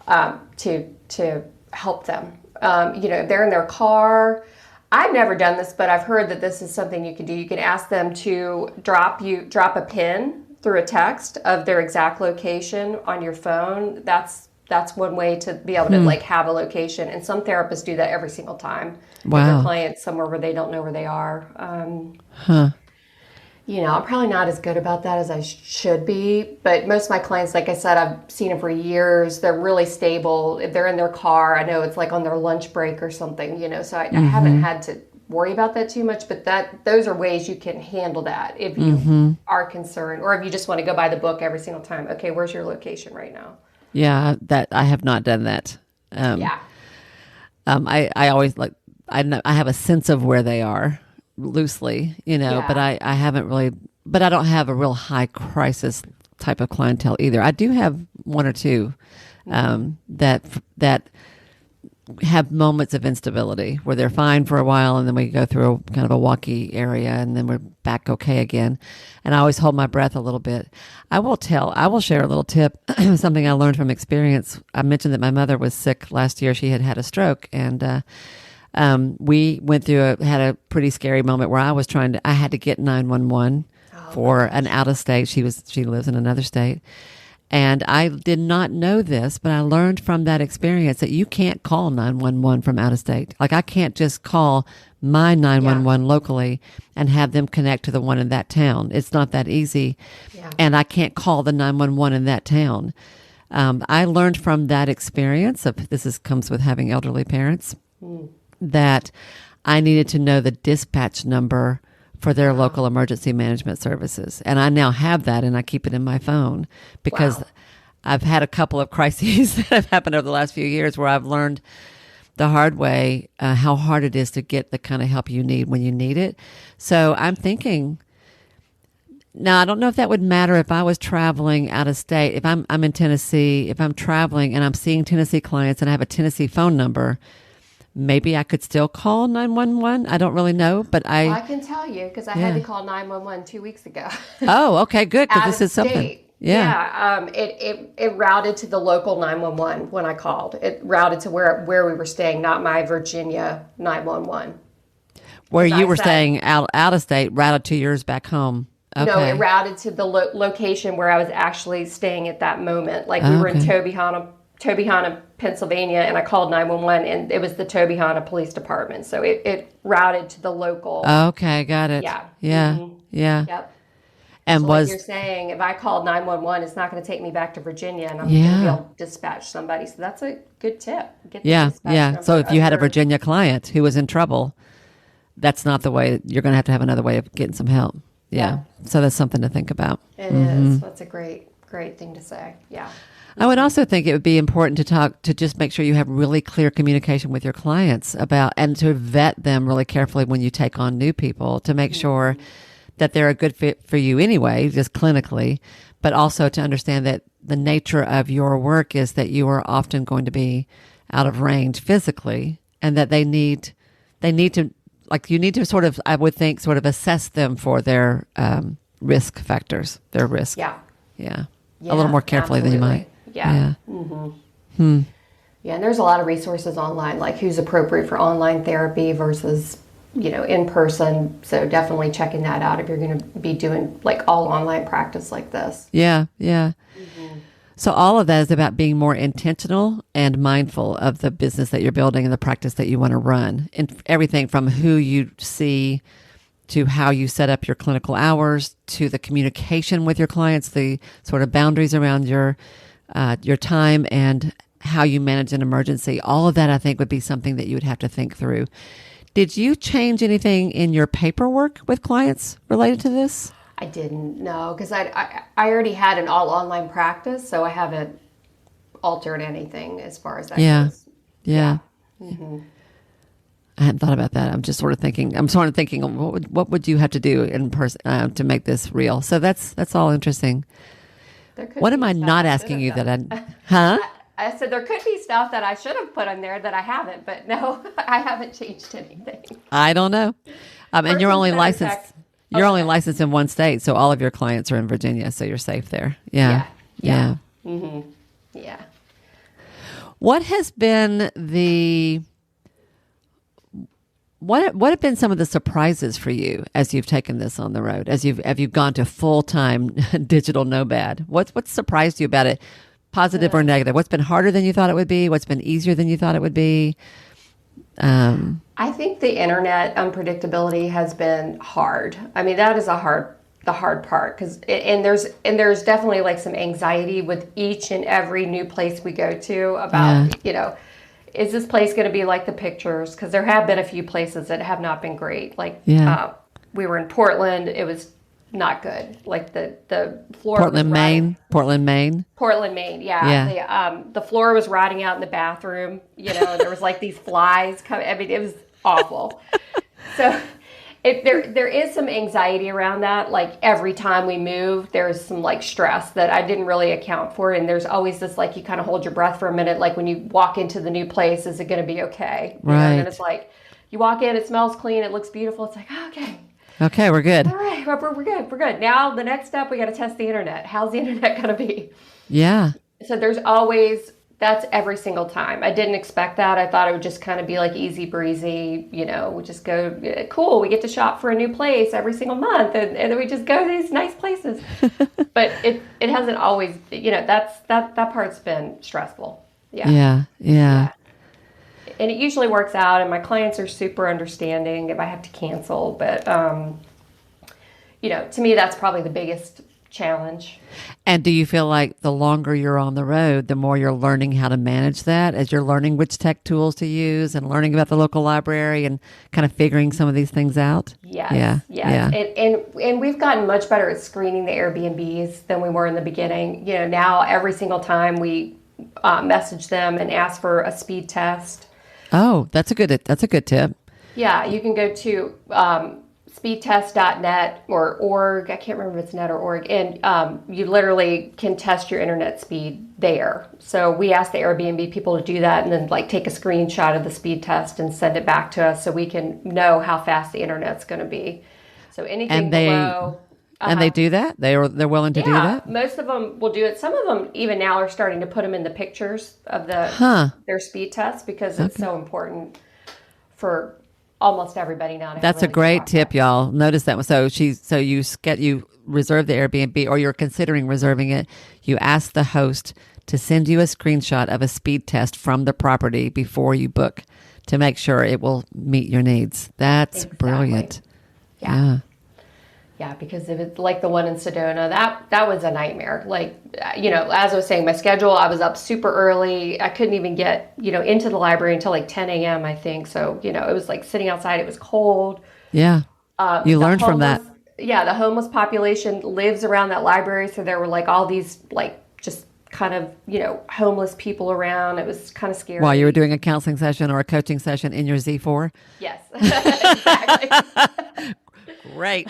to help them. They're in their car. I've never done this, but I've heard that this is something you can do. You can ask them to drop a pin through a text of their exact location on your phone. That's one way to be able to like have a location. And some therapists do that every single time. Wow. With their clients somewhere where they don't know where they are. I'm probably not as good about that as I should be, but most of my clients, like I said, I've seen them for years. They're really stable. If they're in their car, I know it's like on their lunch break or something, so I haven't had to worry about that too much, but those are ways you can handle that if you are concerned, or if you just want to go by the book every single time. Okay, where's your location right now? Yeah, that I have not done that. I always I have a sense of where they are loosely, but I haven't really, but I don't have a real high crisis type of clientele either. I do have 1 or 2 that have moments of instability where they're fine for a while and then we go through kind of a walkie area and then we're back okay again. And I always hold my breath a little bit. I will share a little tip, something I learned from experience. I mentioned that my mother was sick last year. She had a stroke, and we had a pretty scary moment where I had to get 911 for an out of state. She lives in another state. And I did not know this, but I learned from that experience that you can't call 911 from out of state. Like I can't just call my 911 locally and have them connect to the one in that town. It's not that easy. Yeah. And I can't call the 911 in that town. I learned from that experience of comes with having elderly parents that I needed to know the dispatch number for their local emergency management services. And I now have that and I keep it in my phone because I've had a couple of crises that have happened over the last few years where I've learned the hard way how hard it is to get the kind of help you need when you need it. So I'm thinking, now I don't know if that would matter if I was traveling out of state. If I'm in Tennessee, if I'm traveling and I'm seeing Tennessee clients and I have a Tennessee phone number, maybe I could still call 911. I don't really know, but Well, I can tell you because I had to call 911 2 weeks ago. Oh, okay, good. Because Out this of is something. state. Yeah. It routed to the local 911 when I called. It routed to where we were staying, not my Virginia 911. Where you were staying out of state, routed to yours back home. Okay. No, it routed to the location where I was actually staying at that moment. Like we were in Tobyhanna, Pennsylvania, and I called 911, and it was the Tobyhanna Police Department. So it routed to the local. Okay, got it. Yeah. Yeah. Mm-hmm. Yeah. Yep. And So was like you're saying, if I called 911, it's not going to take me back to Virginia, and I'm going to be able to dispatch somebody. So that's a good tip. Get the dispatch number So if you had a of Virginia client who was in trouble, that's not the way. You're going to have another way of getting some help. Yeah. So that's something to think about. It is. That's a great thing to say. Yeah. I would also think it would be important to just make sure you have really clear communication with your clients about, and to vet them really carefully when you take on new people to make sure that they're a good fit for you anyway, just clinically, but also to understand that the nature of your work is that you are often going to be out of range physically, and that they need to, like, you need to sort of, I would think, sort of assess them for their risk factors, their risk. Yeah. Yeah. A little more carefully than you might. Yeah. Yeah, and there's a lot of resources online, like who's appropriate for online therapy versus, in person. So definitely checking that out if you're going to be doing like all online practice like this. Yeah, yeah. So all of that is about being more intentional and mindful of the business that you're building and the practice that you want to run, and everything from who you see to how you set up your clinical hours, to the communication with your clients, the sort of boundaries around your time, and how you manage an emergency. All of that, I think, would be something that you would have to think through. Did you change anything in your paperwork with clients related to this? I didn't know because I already had an all online practice, so I haven't altered anything as far as that goes. Yeah. I hadn't thought about that. I'm just sort of thinking. What would you have to do in person to make this real? So that's all interesting. What am I not asking you that Huh? I said there could be stuff that I should have put on there that I haven't, but no, I haven't changed anything. I don't know. And you're only licensed. You're only licensed in one state, so all of your clients are in Virginia, so you're safe there. Yeah. Mm-hmm. Yeah. What has been what have been some of the surprises for you as you've taken this on the road, as you've gone to full-time digital nomad? What's surprised you about it, positive or negative? What's been harder than you thought it would be? What's been easier than you thought it would be? I think the internet unpredictability has been hard. I mean, that is the hard part, because there's definitely like some anxiety with each and every new place we go to about is this place going to be like the pictures? Because there have been a few places that have not been great. Like we were in Portland, it was not good. Like the floor. Portland, Maine. Yeah. The floor was rotting out in the bathroom. And there was like these flies coming. I mean, it was awful. So there is some anxiety around that. Like every time we move, there's some like stress that I didn't really account for. And there's always this, like, you kind of hold your breath for a minute. Like when you walk into the new place, is it going to be okay? Right. And then it's like, you walk in, it smells clean, it looks beautiful. It's like, okay, we're good. All right, we're good. Now the next step, we got to test the internet. How's the internet going to be? Yeah. So there's always That's every single time. I didn't expect that. I thought it would just kind of be like easy breezy, we just go, cool, we get to shop for a new place every single month, and then we just go to these nice places. But it hasn't always, that part's been stressful. Yeah. Yeah. And it usually works out, and my clients are super understanding if I have to cancel. But, to me, that's probably the biggest challenge. And do you feel like the longer you're on the road, the more you're learning how to manage that, as you're learning which tech tools to use and learning about the local library and kind of figuring some of these things out? Yes. Yeah. And we've gotten much better at screening the Airbnbs than we were in the beginning. Now every single time we message them and ask for a speed test. Oh, that's a good tip. Yeah, you can go to speedtest.net or org. I can't remember if it's net or org. And you literally can test your internet speed there. So we ask the Airbnb people to do that and then take a screenshot of the speed test and send it back to us so we can know how fast the internet's going to be. So anything below. And they do that? They're willing to do that? Most of them will do it. Some of them even now are starting to put them in the pictures of their speed test because it's so important for almost everybody now. That's a great tip, y'all. Notice that one. So you reserve the Airbnb, or you're considering reserving it. You ask the host to send you a screenshot of a speed test from the property before you book to make sure it will meet your needs. That's brilliant. Yeah, because if it's like the one in Sedona, that was a nightmare. As I was saying, my schedule, I was up super early. I couldn't even get, into the library until 10 a.m., I think. So, it was sitting outside. It was cold. Yeah. You learned from that. Yeah, the homeless population lives around that library. So there were all these, just kind of, homeless people around. It was kind of scary. While you were doing a counseling session or a coaching session in your Z4? Yes, exactly. Great.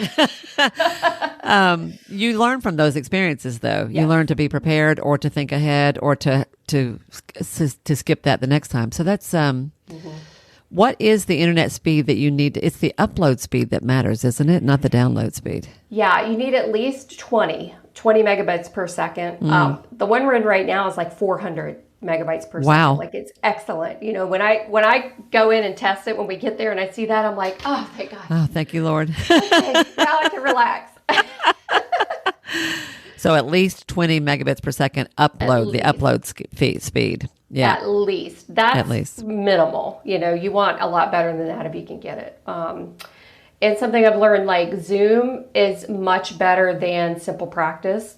You learn from those experiences, though. You learn to be prepared, or to think ahead, or to skip that the next time. So that's what is the internet speed that you need? It's the upload speed that matters, isn't it? Not the download speed. Yeah, you need at least 20 megabits per second. The one we're in right now is 400 megabytes per wow. second. It's excellent. When I go in and test it, when we get there and I see that, I'm like, oh, thank God. Oh, thank you, Lord. Okay, now I can relax. So at least 20 megabits per second upload speed. Yeah. At least. That's minimal. You want a lot better than that if you can get it. And something I've learned, Zoom is much better than Simple Practice.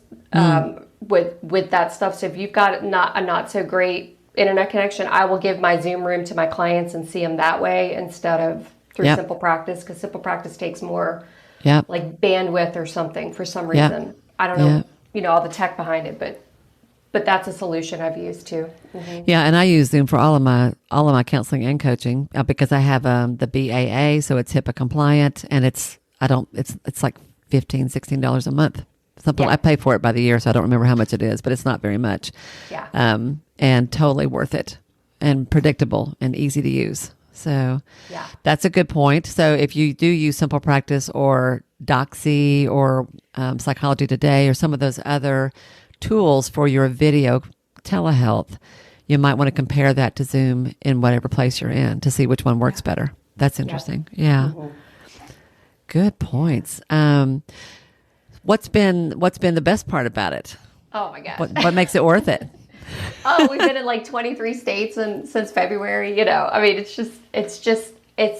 With that stuff. So if you've got a not so great internet connection, I will give my Zoom room to my clients and see them that way instead of through Simple Practice, because Simple Practice takes more bandwidth or something for some reason. I don't know, all the tech behind it, but that's a solution I've used too. Mm-hmm. Yeah, and I use Zoom for all of my counseling and coaching because I have the BAA, so it's HIPAA compliant, and it's like $15-16 a month. I pay for it by the year, so I don't remember how much it is, but it's not very much. Yeah. And totally worth it, and predictable and easy to use. So that's a good point. So if you do use Simple Practice or Doxy or Psychology Today or some of those other tools for your video telehealth, you might want to compare that to Zoom in whatever place you're in to see which one works better. That's interesting. Yeah. Mm-hmm. Good points. What's been the best part about it? Oh my gosh. What makes it worth it? We've been in 23 states since February. It's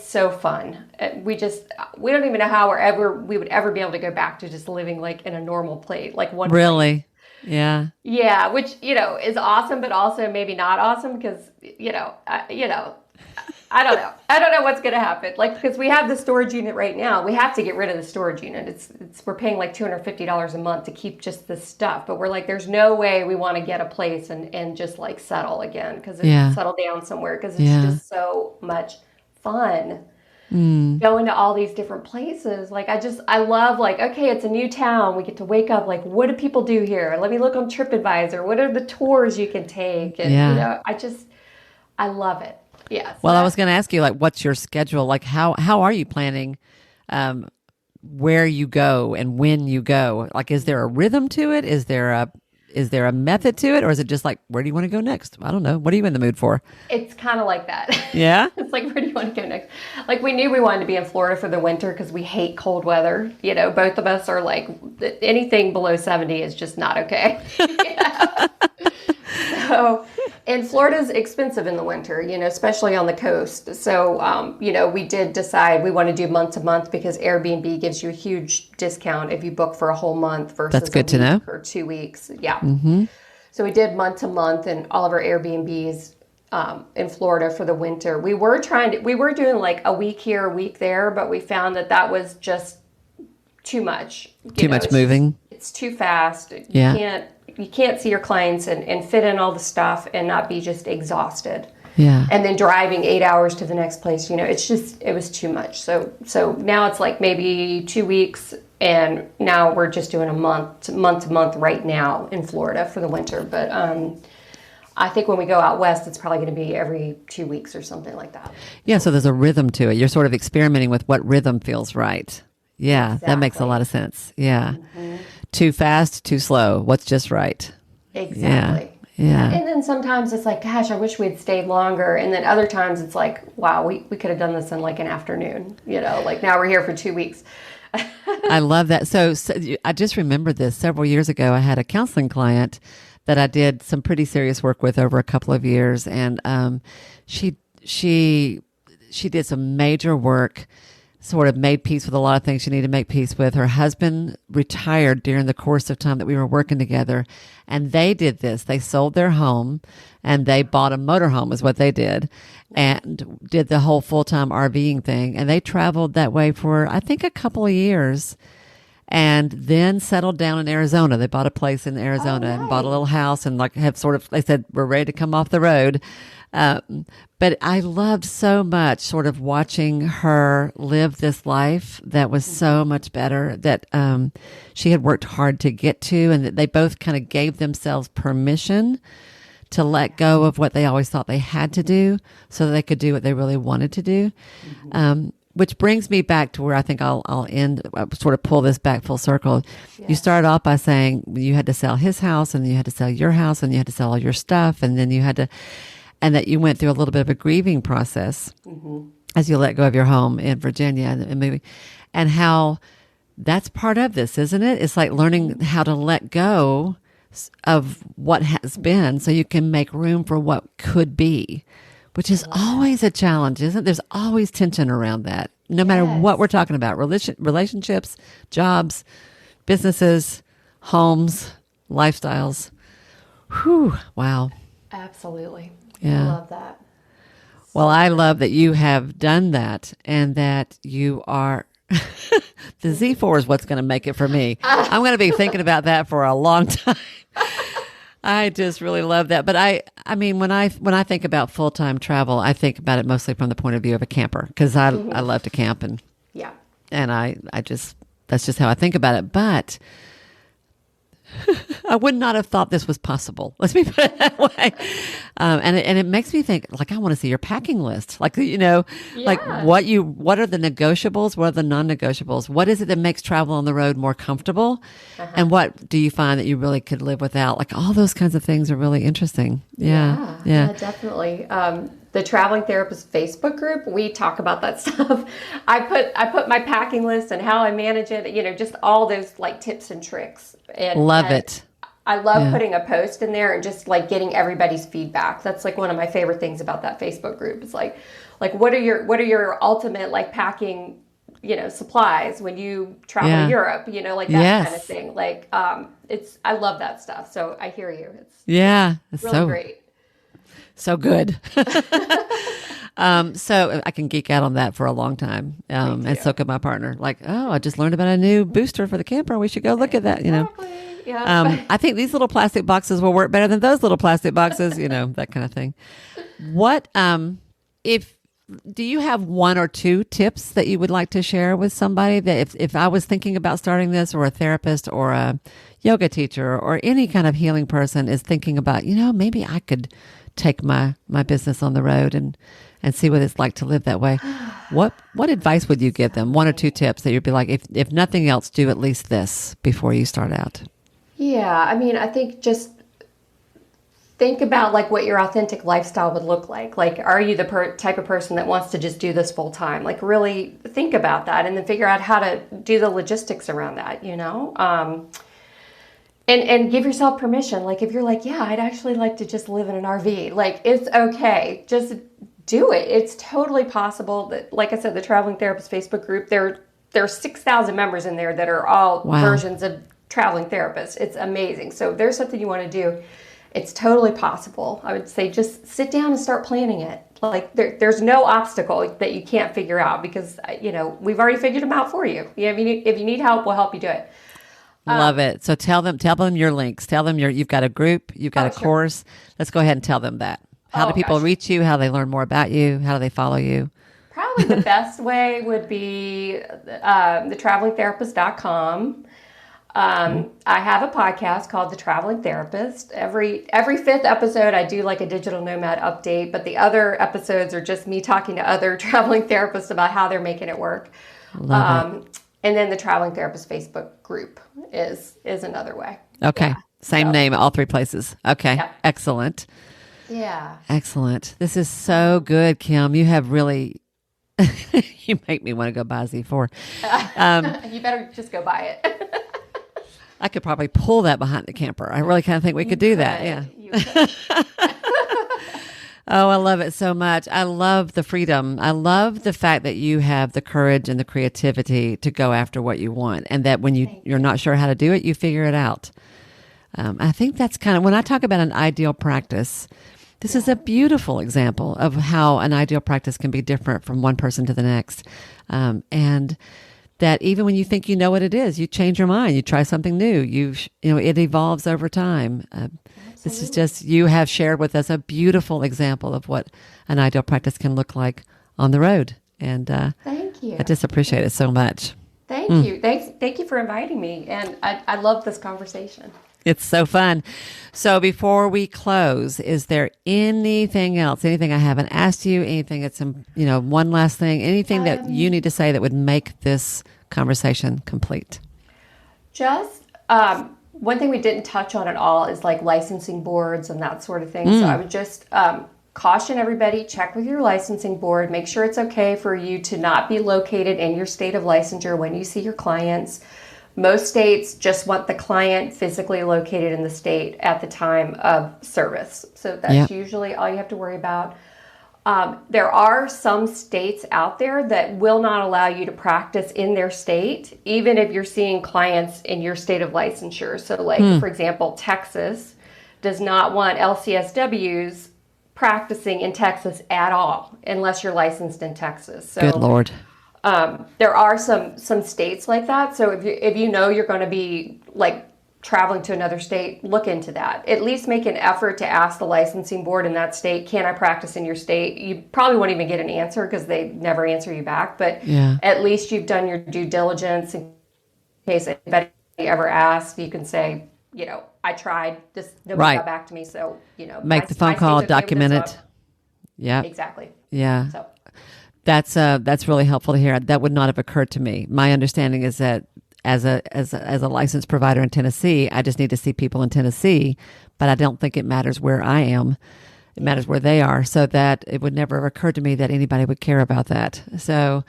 so fun. We don't even know how we would ever be able to go back to just living in a normal place, one. Really? Place. Yeah. Yeah, which is awesome, but also maybe not awesome because I don't know. I don't know what's going to happen. Because we have the storage unit right now. We have to get rid of the storage unit. We're paying $250 a month to keep just this stuff. But we're there's no way we want to get a place and just settle again settle down somewhere because it's just so much fun going to all these different places. I love okay, it's a new town. We get to wake up. What do people do here? Let me look on TripAdvisor. What are the tours you can take? And I love it. Yeah. Well, I was going to ask you, what's your schedule? How are you planning where you go and when you go? Is there a rhythm to it? Is there is there a method to it, or is it just like, where do you want to go next? I don't know. What are you in the mood for? It's kind of like that. Yeah. It's like, where do you want to go next? Like, we knew we wanted to be in Florida for the winter because we hate cold weather. You know, both of us are like, anything below 70 is just not okay. So, and Florida's expensive in the winter, you know, especially on the coast. So, you know, we did decide we want to do month to month because Airbnb gives you a huge discount if you book for a whole month versus That's good to know. or 2 weeks. Yeah. So we did month to month, and all of our Airbnbs in Florida for the winter. We were doing like a week here, a week there, but we found that was just too much. Too much moving. It's too fast. Yeah. You can't see your clients and fit in all the stuff and not be just exhausted. Yeah. And then driving 8 hours to the next place, you know, it was too much. So now it's like maybe 2 weeks, and now we're just doing a month to month right now in Florida for the winter. But I think when we go out west, it's probably going to be every 2 weeks or something like that. Yeah. So there's a rhythm to it. You're sort of experimenting with what rhythm feels right. Yeah. Exactly. That makes a lot of sense. Yeah. Too fast, too slow. What's just right? Exactly. Yeah. And then sometimes it's like, gosh, I wish we'd stayed longer. And then other times it's like, wow, we could have done this in like an afternoon. You know, like now we're here for 2 weeks. I love that. So I just remembered this. Several years ago, I had a counseling client that I did some pretty serious work with over a couple of years. And she did some major work, sort of made peace with a lot of things she needed to make peace with. Her husband retired during the course of time that we were working together. And they did this. They sold their home and they bought a motorhome is what they did, and did the whole full-time RVing thing. And they traveled that way for, I think, a couple of years, and then settled down in Arizona. They bought a place in Arizona and bought a little house, and like have sort of, they said, we're ready to come off the road. But I loved so much sort of watching her live this life that was so much better, that she had worked hard to get to, and that they both kind of gave themselves permission to let go of what they always thought they had to do so that they could do what they really wanted to do. Which brings me back to where I think I'll end, sort of pull this back full circle. Yeah. You started off by saying you had to sell his house, and you had to sell your house, and you had to sell all your stuff, and then you had to, and that you went through a little bit of a grieving process as you let go of your home in Virginia, and maybe, and how that's part of this, isn't it? It's like learning how to let go of what has been so you can make room for what could be, which is always a challenge, isn't it? There's always tension around that, no matter what we're talking about, relationships, jobs, businesses, homes, lifestyles. Whew, wow. Absolutely. Yeah. I love that. Well, I love that you have done that, and that you are the Z4 is what's going to make it for me. I'm going to be thinking about that for a long time. I just really love that. But I mean, when I think about full-time travel, I think about it mostly from the point of view of a camper, because I love to camp, and I just, that's just how I think about it. But I would not have thought this was possible. Let's me put it that way. And it makes me think, like, I want to see your packing list. Like, you know, like what are the negotiables? What are the non-negotiables? What is it that makes travel on the road more comfortable? And what do you find that you really could live without? Like, all those kinds of things are really interesting. Yeah, definitely. The Traveling Therapist Facebook group, we talk about that stuff. I put my packing list and how I manage it, you know, just all those like tips and tricks. And love it. I love putting a post in there and just like getting everybody's feedback. That's like one of my favorite things about that Facebook group. It's like what are your ultimate like packing, you know, supplies when you travel to Europe, you know, like that kind of thing. Like I love that stuff. So I hear you. It's it's really great. So good. So I can geek out on that for a long time. And so could my partner. Like, oh, I just learned about a new booster for the camper. We should go look at that, you know. Yeah. I think these little plastic boxes will work better than those little plastic boxes, you know, that kind of thing. What, do you have one or two tips that you would like to share with somebody that if I was thinking about starting this, or a therapist or a yoga teacher or any kind of healing person is thinking about, you know, maybe I could take my business on the road and see what it's like to live that way. What advice would you give them? One or two tips that you'd be like, if nothing else, do at least this before you start out. Yeah, I mean, I think just think about like what your authentic lifestyle would look like. Like, are you the type of person that wants to just do this full time? Like, really think about that and then figure out how to do the logistics around that, you know? And give yourself permission. Like, if you're like, yeah, I'd actually like to just live in an RV, like, it's okay. Just do it. It's totally possible that, like I said, the Traveling Therapist Facebook group, there are 6,000 members in there that are all Wow. versions of traveling therapists. It's amazing. So if there's something you want to do, it's totally possible. I would say just sit down and start planning it. Like there's no obstacle that you can't figure out because, you know, we've already figured them out for you. You know, if you need help, we'll help you do it. Love it. So tell them your links. Tell them you've got a group, you've got a Sure. course. Let's go ahead and tell them that. How do people Gosh. reach you? How do they learn more about you? How do they follow you? Probably the best way would be thetravelingtherapist.com. I have a podcast called The Traveling Therapist. Every fifth episode, I do like a digital nomad update, but the other episodes are just me talking to other traveling therapists about how they're making it work. Love it. And then the Traveling Therapist Facebook group is another way. Okay. Yeah. Same So, name, all three places. Okay. Yeah. Excellent. Yeah. Excellent. This is so good, Kym. You have really, you make me want to go buy Z4. You better just go buy it. I could probably pull that behind the camper. I really kind of think we could do that. Yeah. You could. Oh, I love it so much. I love the freedom. I love the fact that you have the courage and the creativity to go after what you want, and that when you're not sure how to do it, you figure it out. I think that's kind of when I talk about an ideal practice. This is a beautiful example of how an ideal practice can be different from one person to the next, and that even when you think you know what it is, you change your mind. You try something new. It evolves over time. This is just, you have shared with us a beautiful example of what an ideal practice can look like on the road. And Thank you. I just appreciate it so much. Thank you. Thank you for inviting me. And I love this conversation. It's so fun. So before we close, is there anything else, anything I haven't asked you, anything that's, one last thing, anything that you need to say that would make this conversation complete? Just one thing we didn't touch on at all is like licensing boards and that sort of thing. So I would just caution everybody, check with your licensing board, make sure it's okay for you to not be located in your state of licensure when you see your clients. Most states just want the client physically located in the state at the time of service. So that's usually all you have to worry about. There are some states out there that will not allow you to practice in their state, even if you're seeing clients in your state of licensure. So like, for example, Texas does not want LCSWs practicing in Texas at all, unless you're licensed in Texas. So, Good Lord. there are some states like that. So if you know you're going to be like traveling to another state, look into that. At least make an effort to ask the licensing board in that state, can I practice in your state? You probably won't even get an answer because they never answer you back. But at least you've done your due diligence in case anybody ever asks. You can say, I tried, just nobody got back to me. So, make the phone call, document it. Yeah. Exactly. Yeah. So. That's really helpful to hear. That would not have occurred to me. My understanding is that as a licensed provider in Tennessee, I just need to see people in Tennessee, but I don't think it matters where I am. It matters where they are, so that it would never have occurred to me that anybody would care about that. So,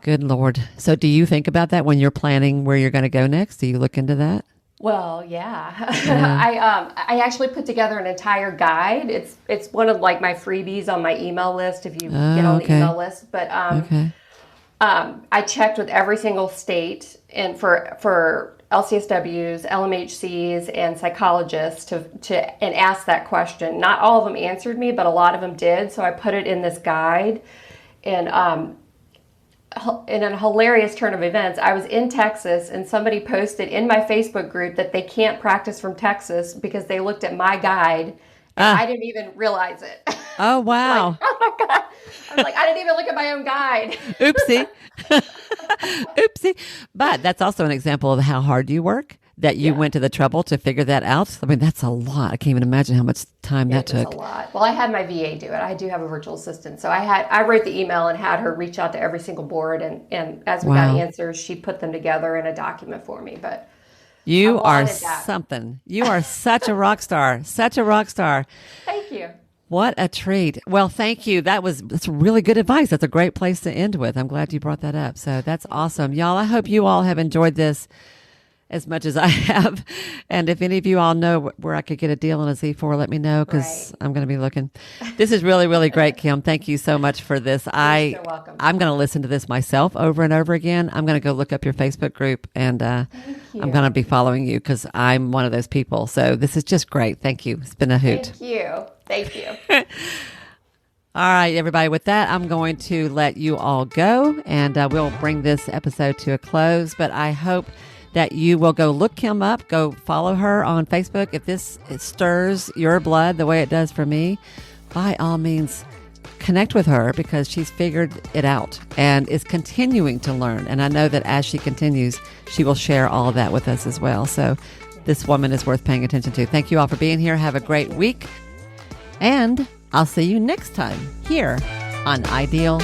Good Lord. So do you think about that when you're planning where you're going to go next? Do you look into that? Well, yeah. I actually put together an entire guide. It's one of like my freebies on my email list if you get on the email list. But I checked with every single state and for LCSWs, LMHCs, and psychologists and asked that question. Not all of them answered me, but a lot of them did. So I put it in this guide. And in a hilarious turn of events, I was in Texas and somebody posted in my Facebook group that they can't practice from Texas because they looked at my guide and I didn't even realize it. Oh, wow. Like, oh my God. I was like, I didn't even look at my own guide. Oopsie. Oopsie. But that's also an example of how hard you work, that you went to the trouble to figure that out. I mean, that's a lot. I can't even imagine how much time that took. It's a lot. Well, I had my VA do it. I do have a virtual assistant. So I wrote the email and had her reach out to every single board. And as we got answers, she put them together in a document for me. But You I are wanted that. something. You are such a rock star. Such a rock star. Thank you. What a treat. Well, thank you. That's really good advice. That's a great place to end with. I'm glad you brought that up. So that's awesome. Y'all, I hope you all have enjoyed this as much as I have. And if any of you all know where I could get a deal on a Z4, let me know because Right. I'm going to be looking. This is really, really great, Kym. Thank you so much for this. You're so welcome. I'm going to listen to this myself over and over again. I'm going to go look up your Facebook group and I'm going to be following you because I'm one of those people. So this is just great. Thank you. It's been a hoot. Thank you. Thank you. All right, everybody. With that, I'm going to let you all go and we'll bring this episode to a close. But I hope that you will go look Kym up, go follow her on Facebook. If it stirs your blood the way it does for me, by all means, connect with her because she's figured it out and is continuing to learn. And I know that as she continues, she will share all of that with us as well. So this woman is worth paying attention to. Thank you all for being here. Have a great week. And I'll see you next time here on Ideal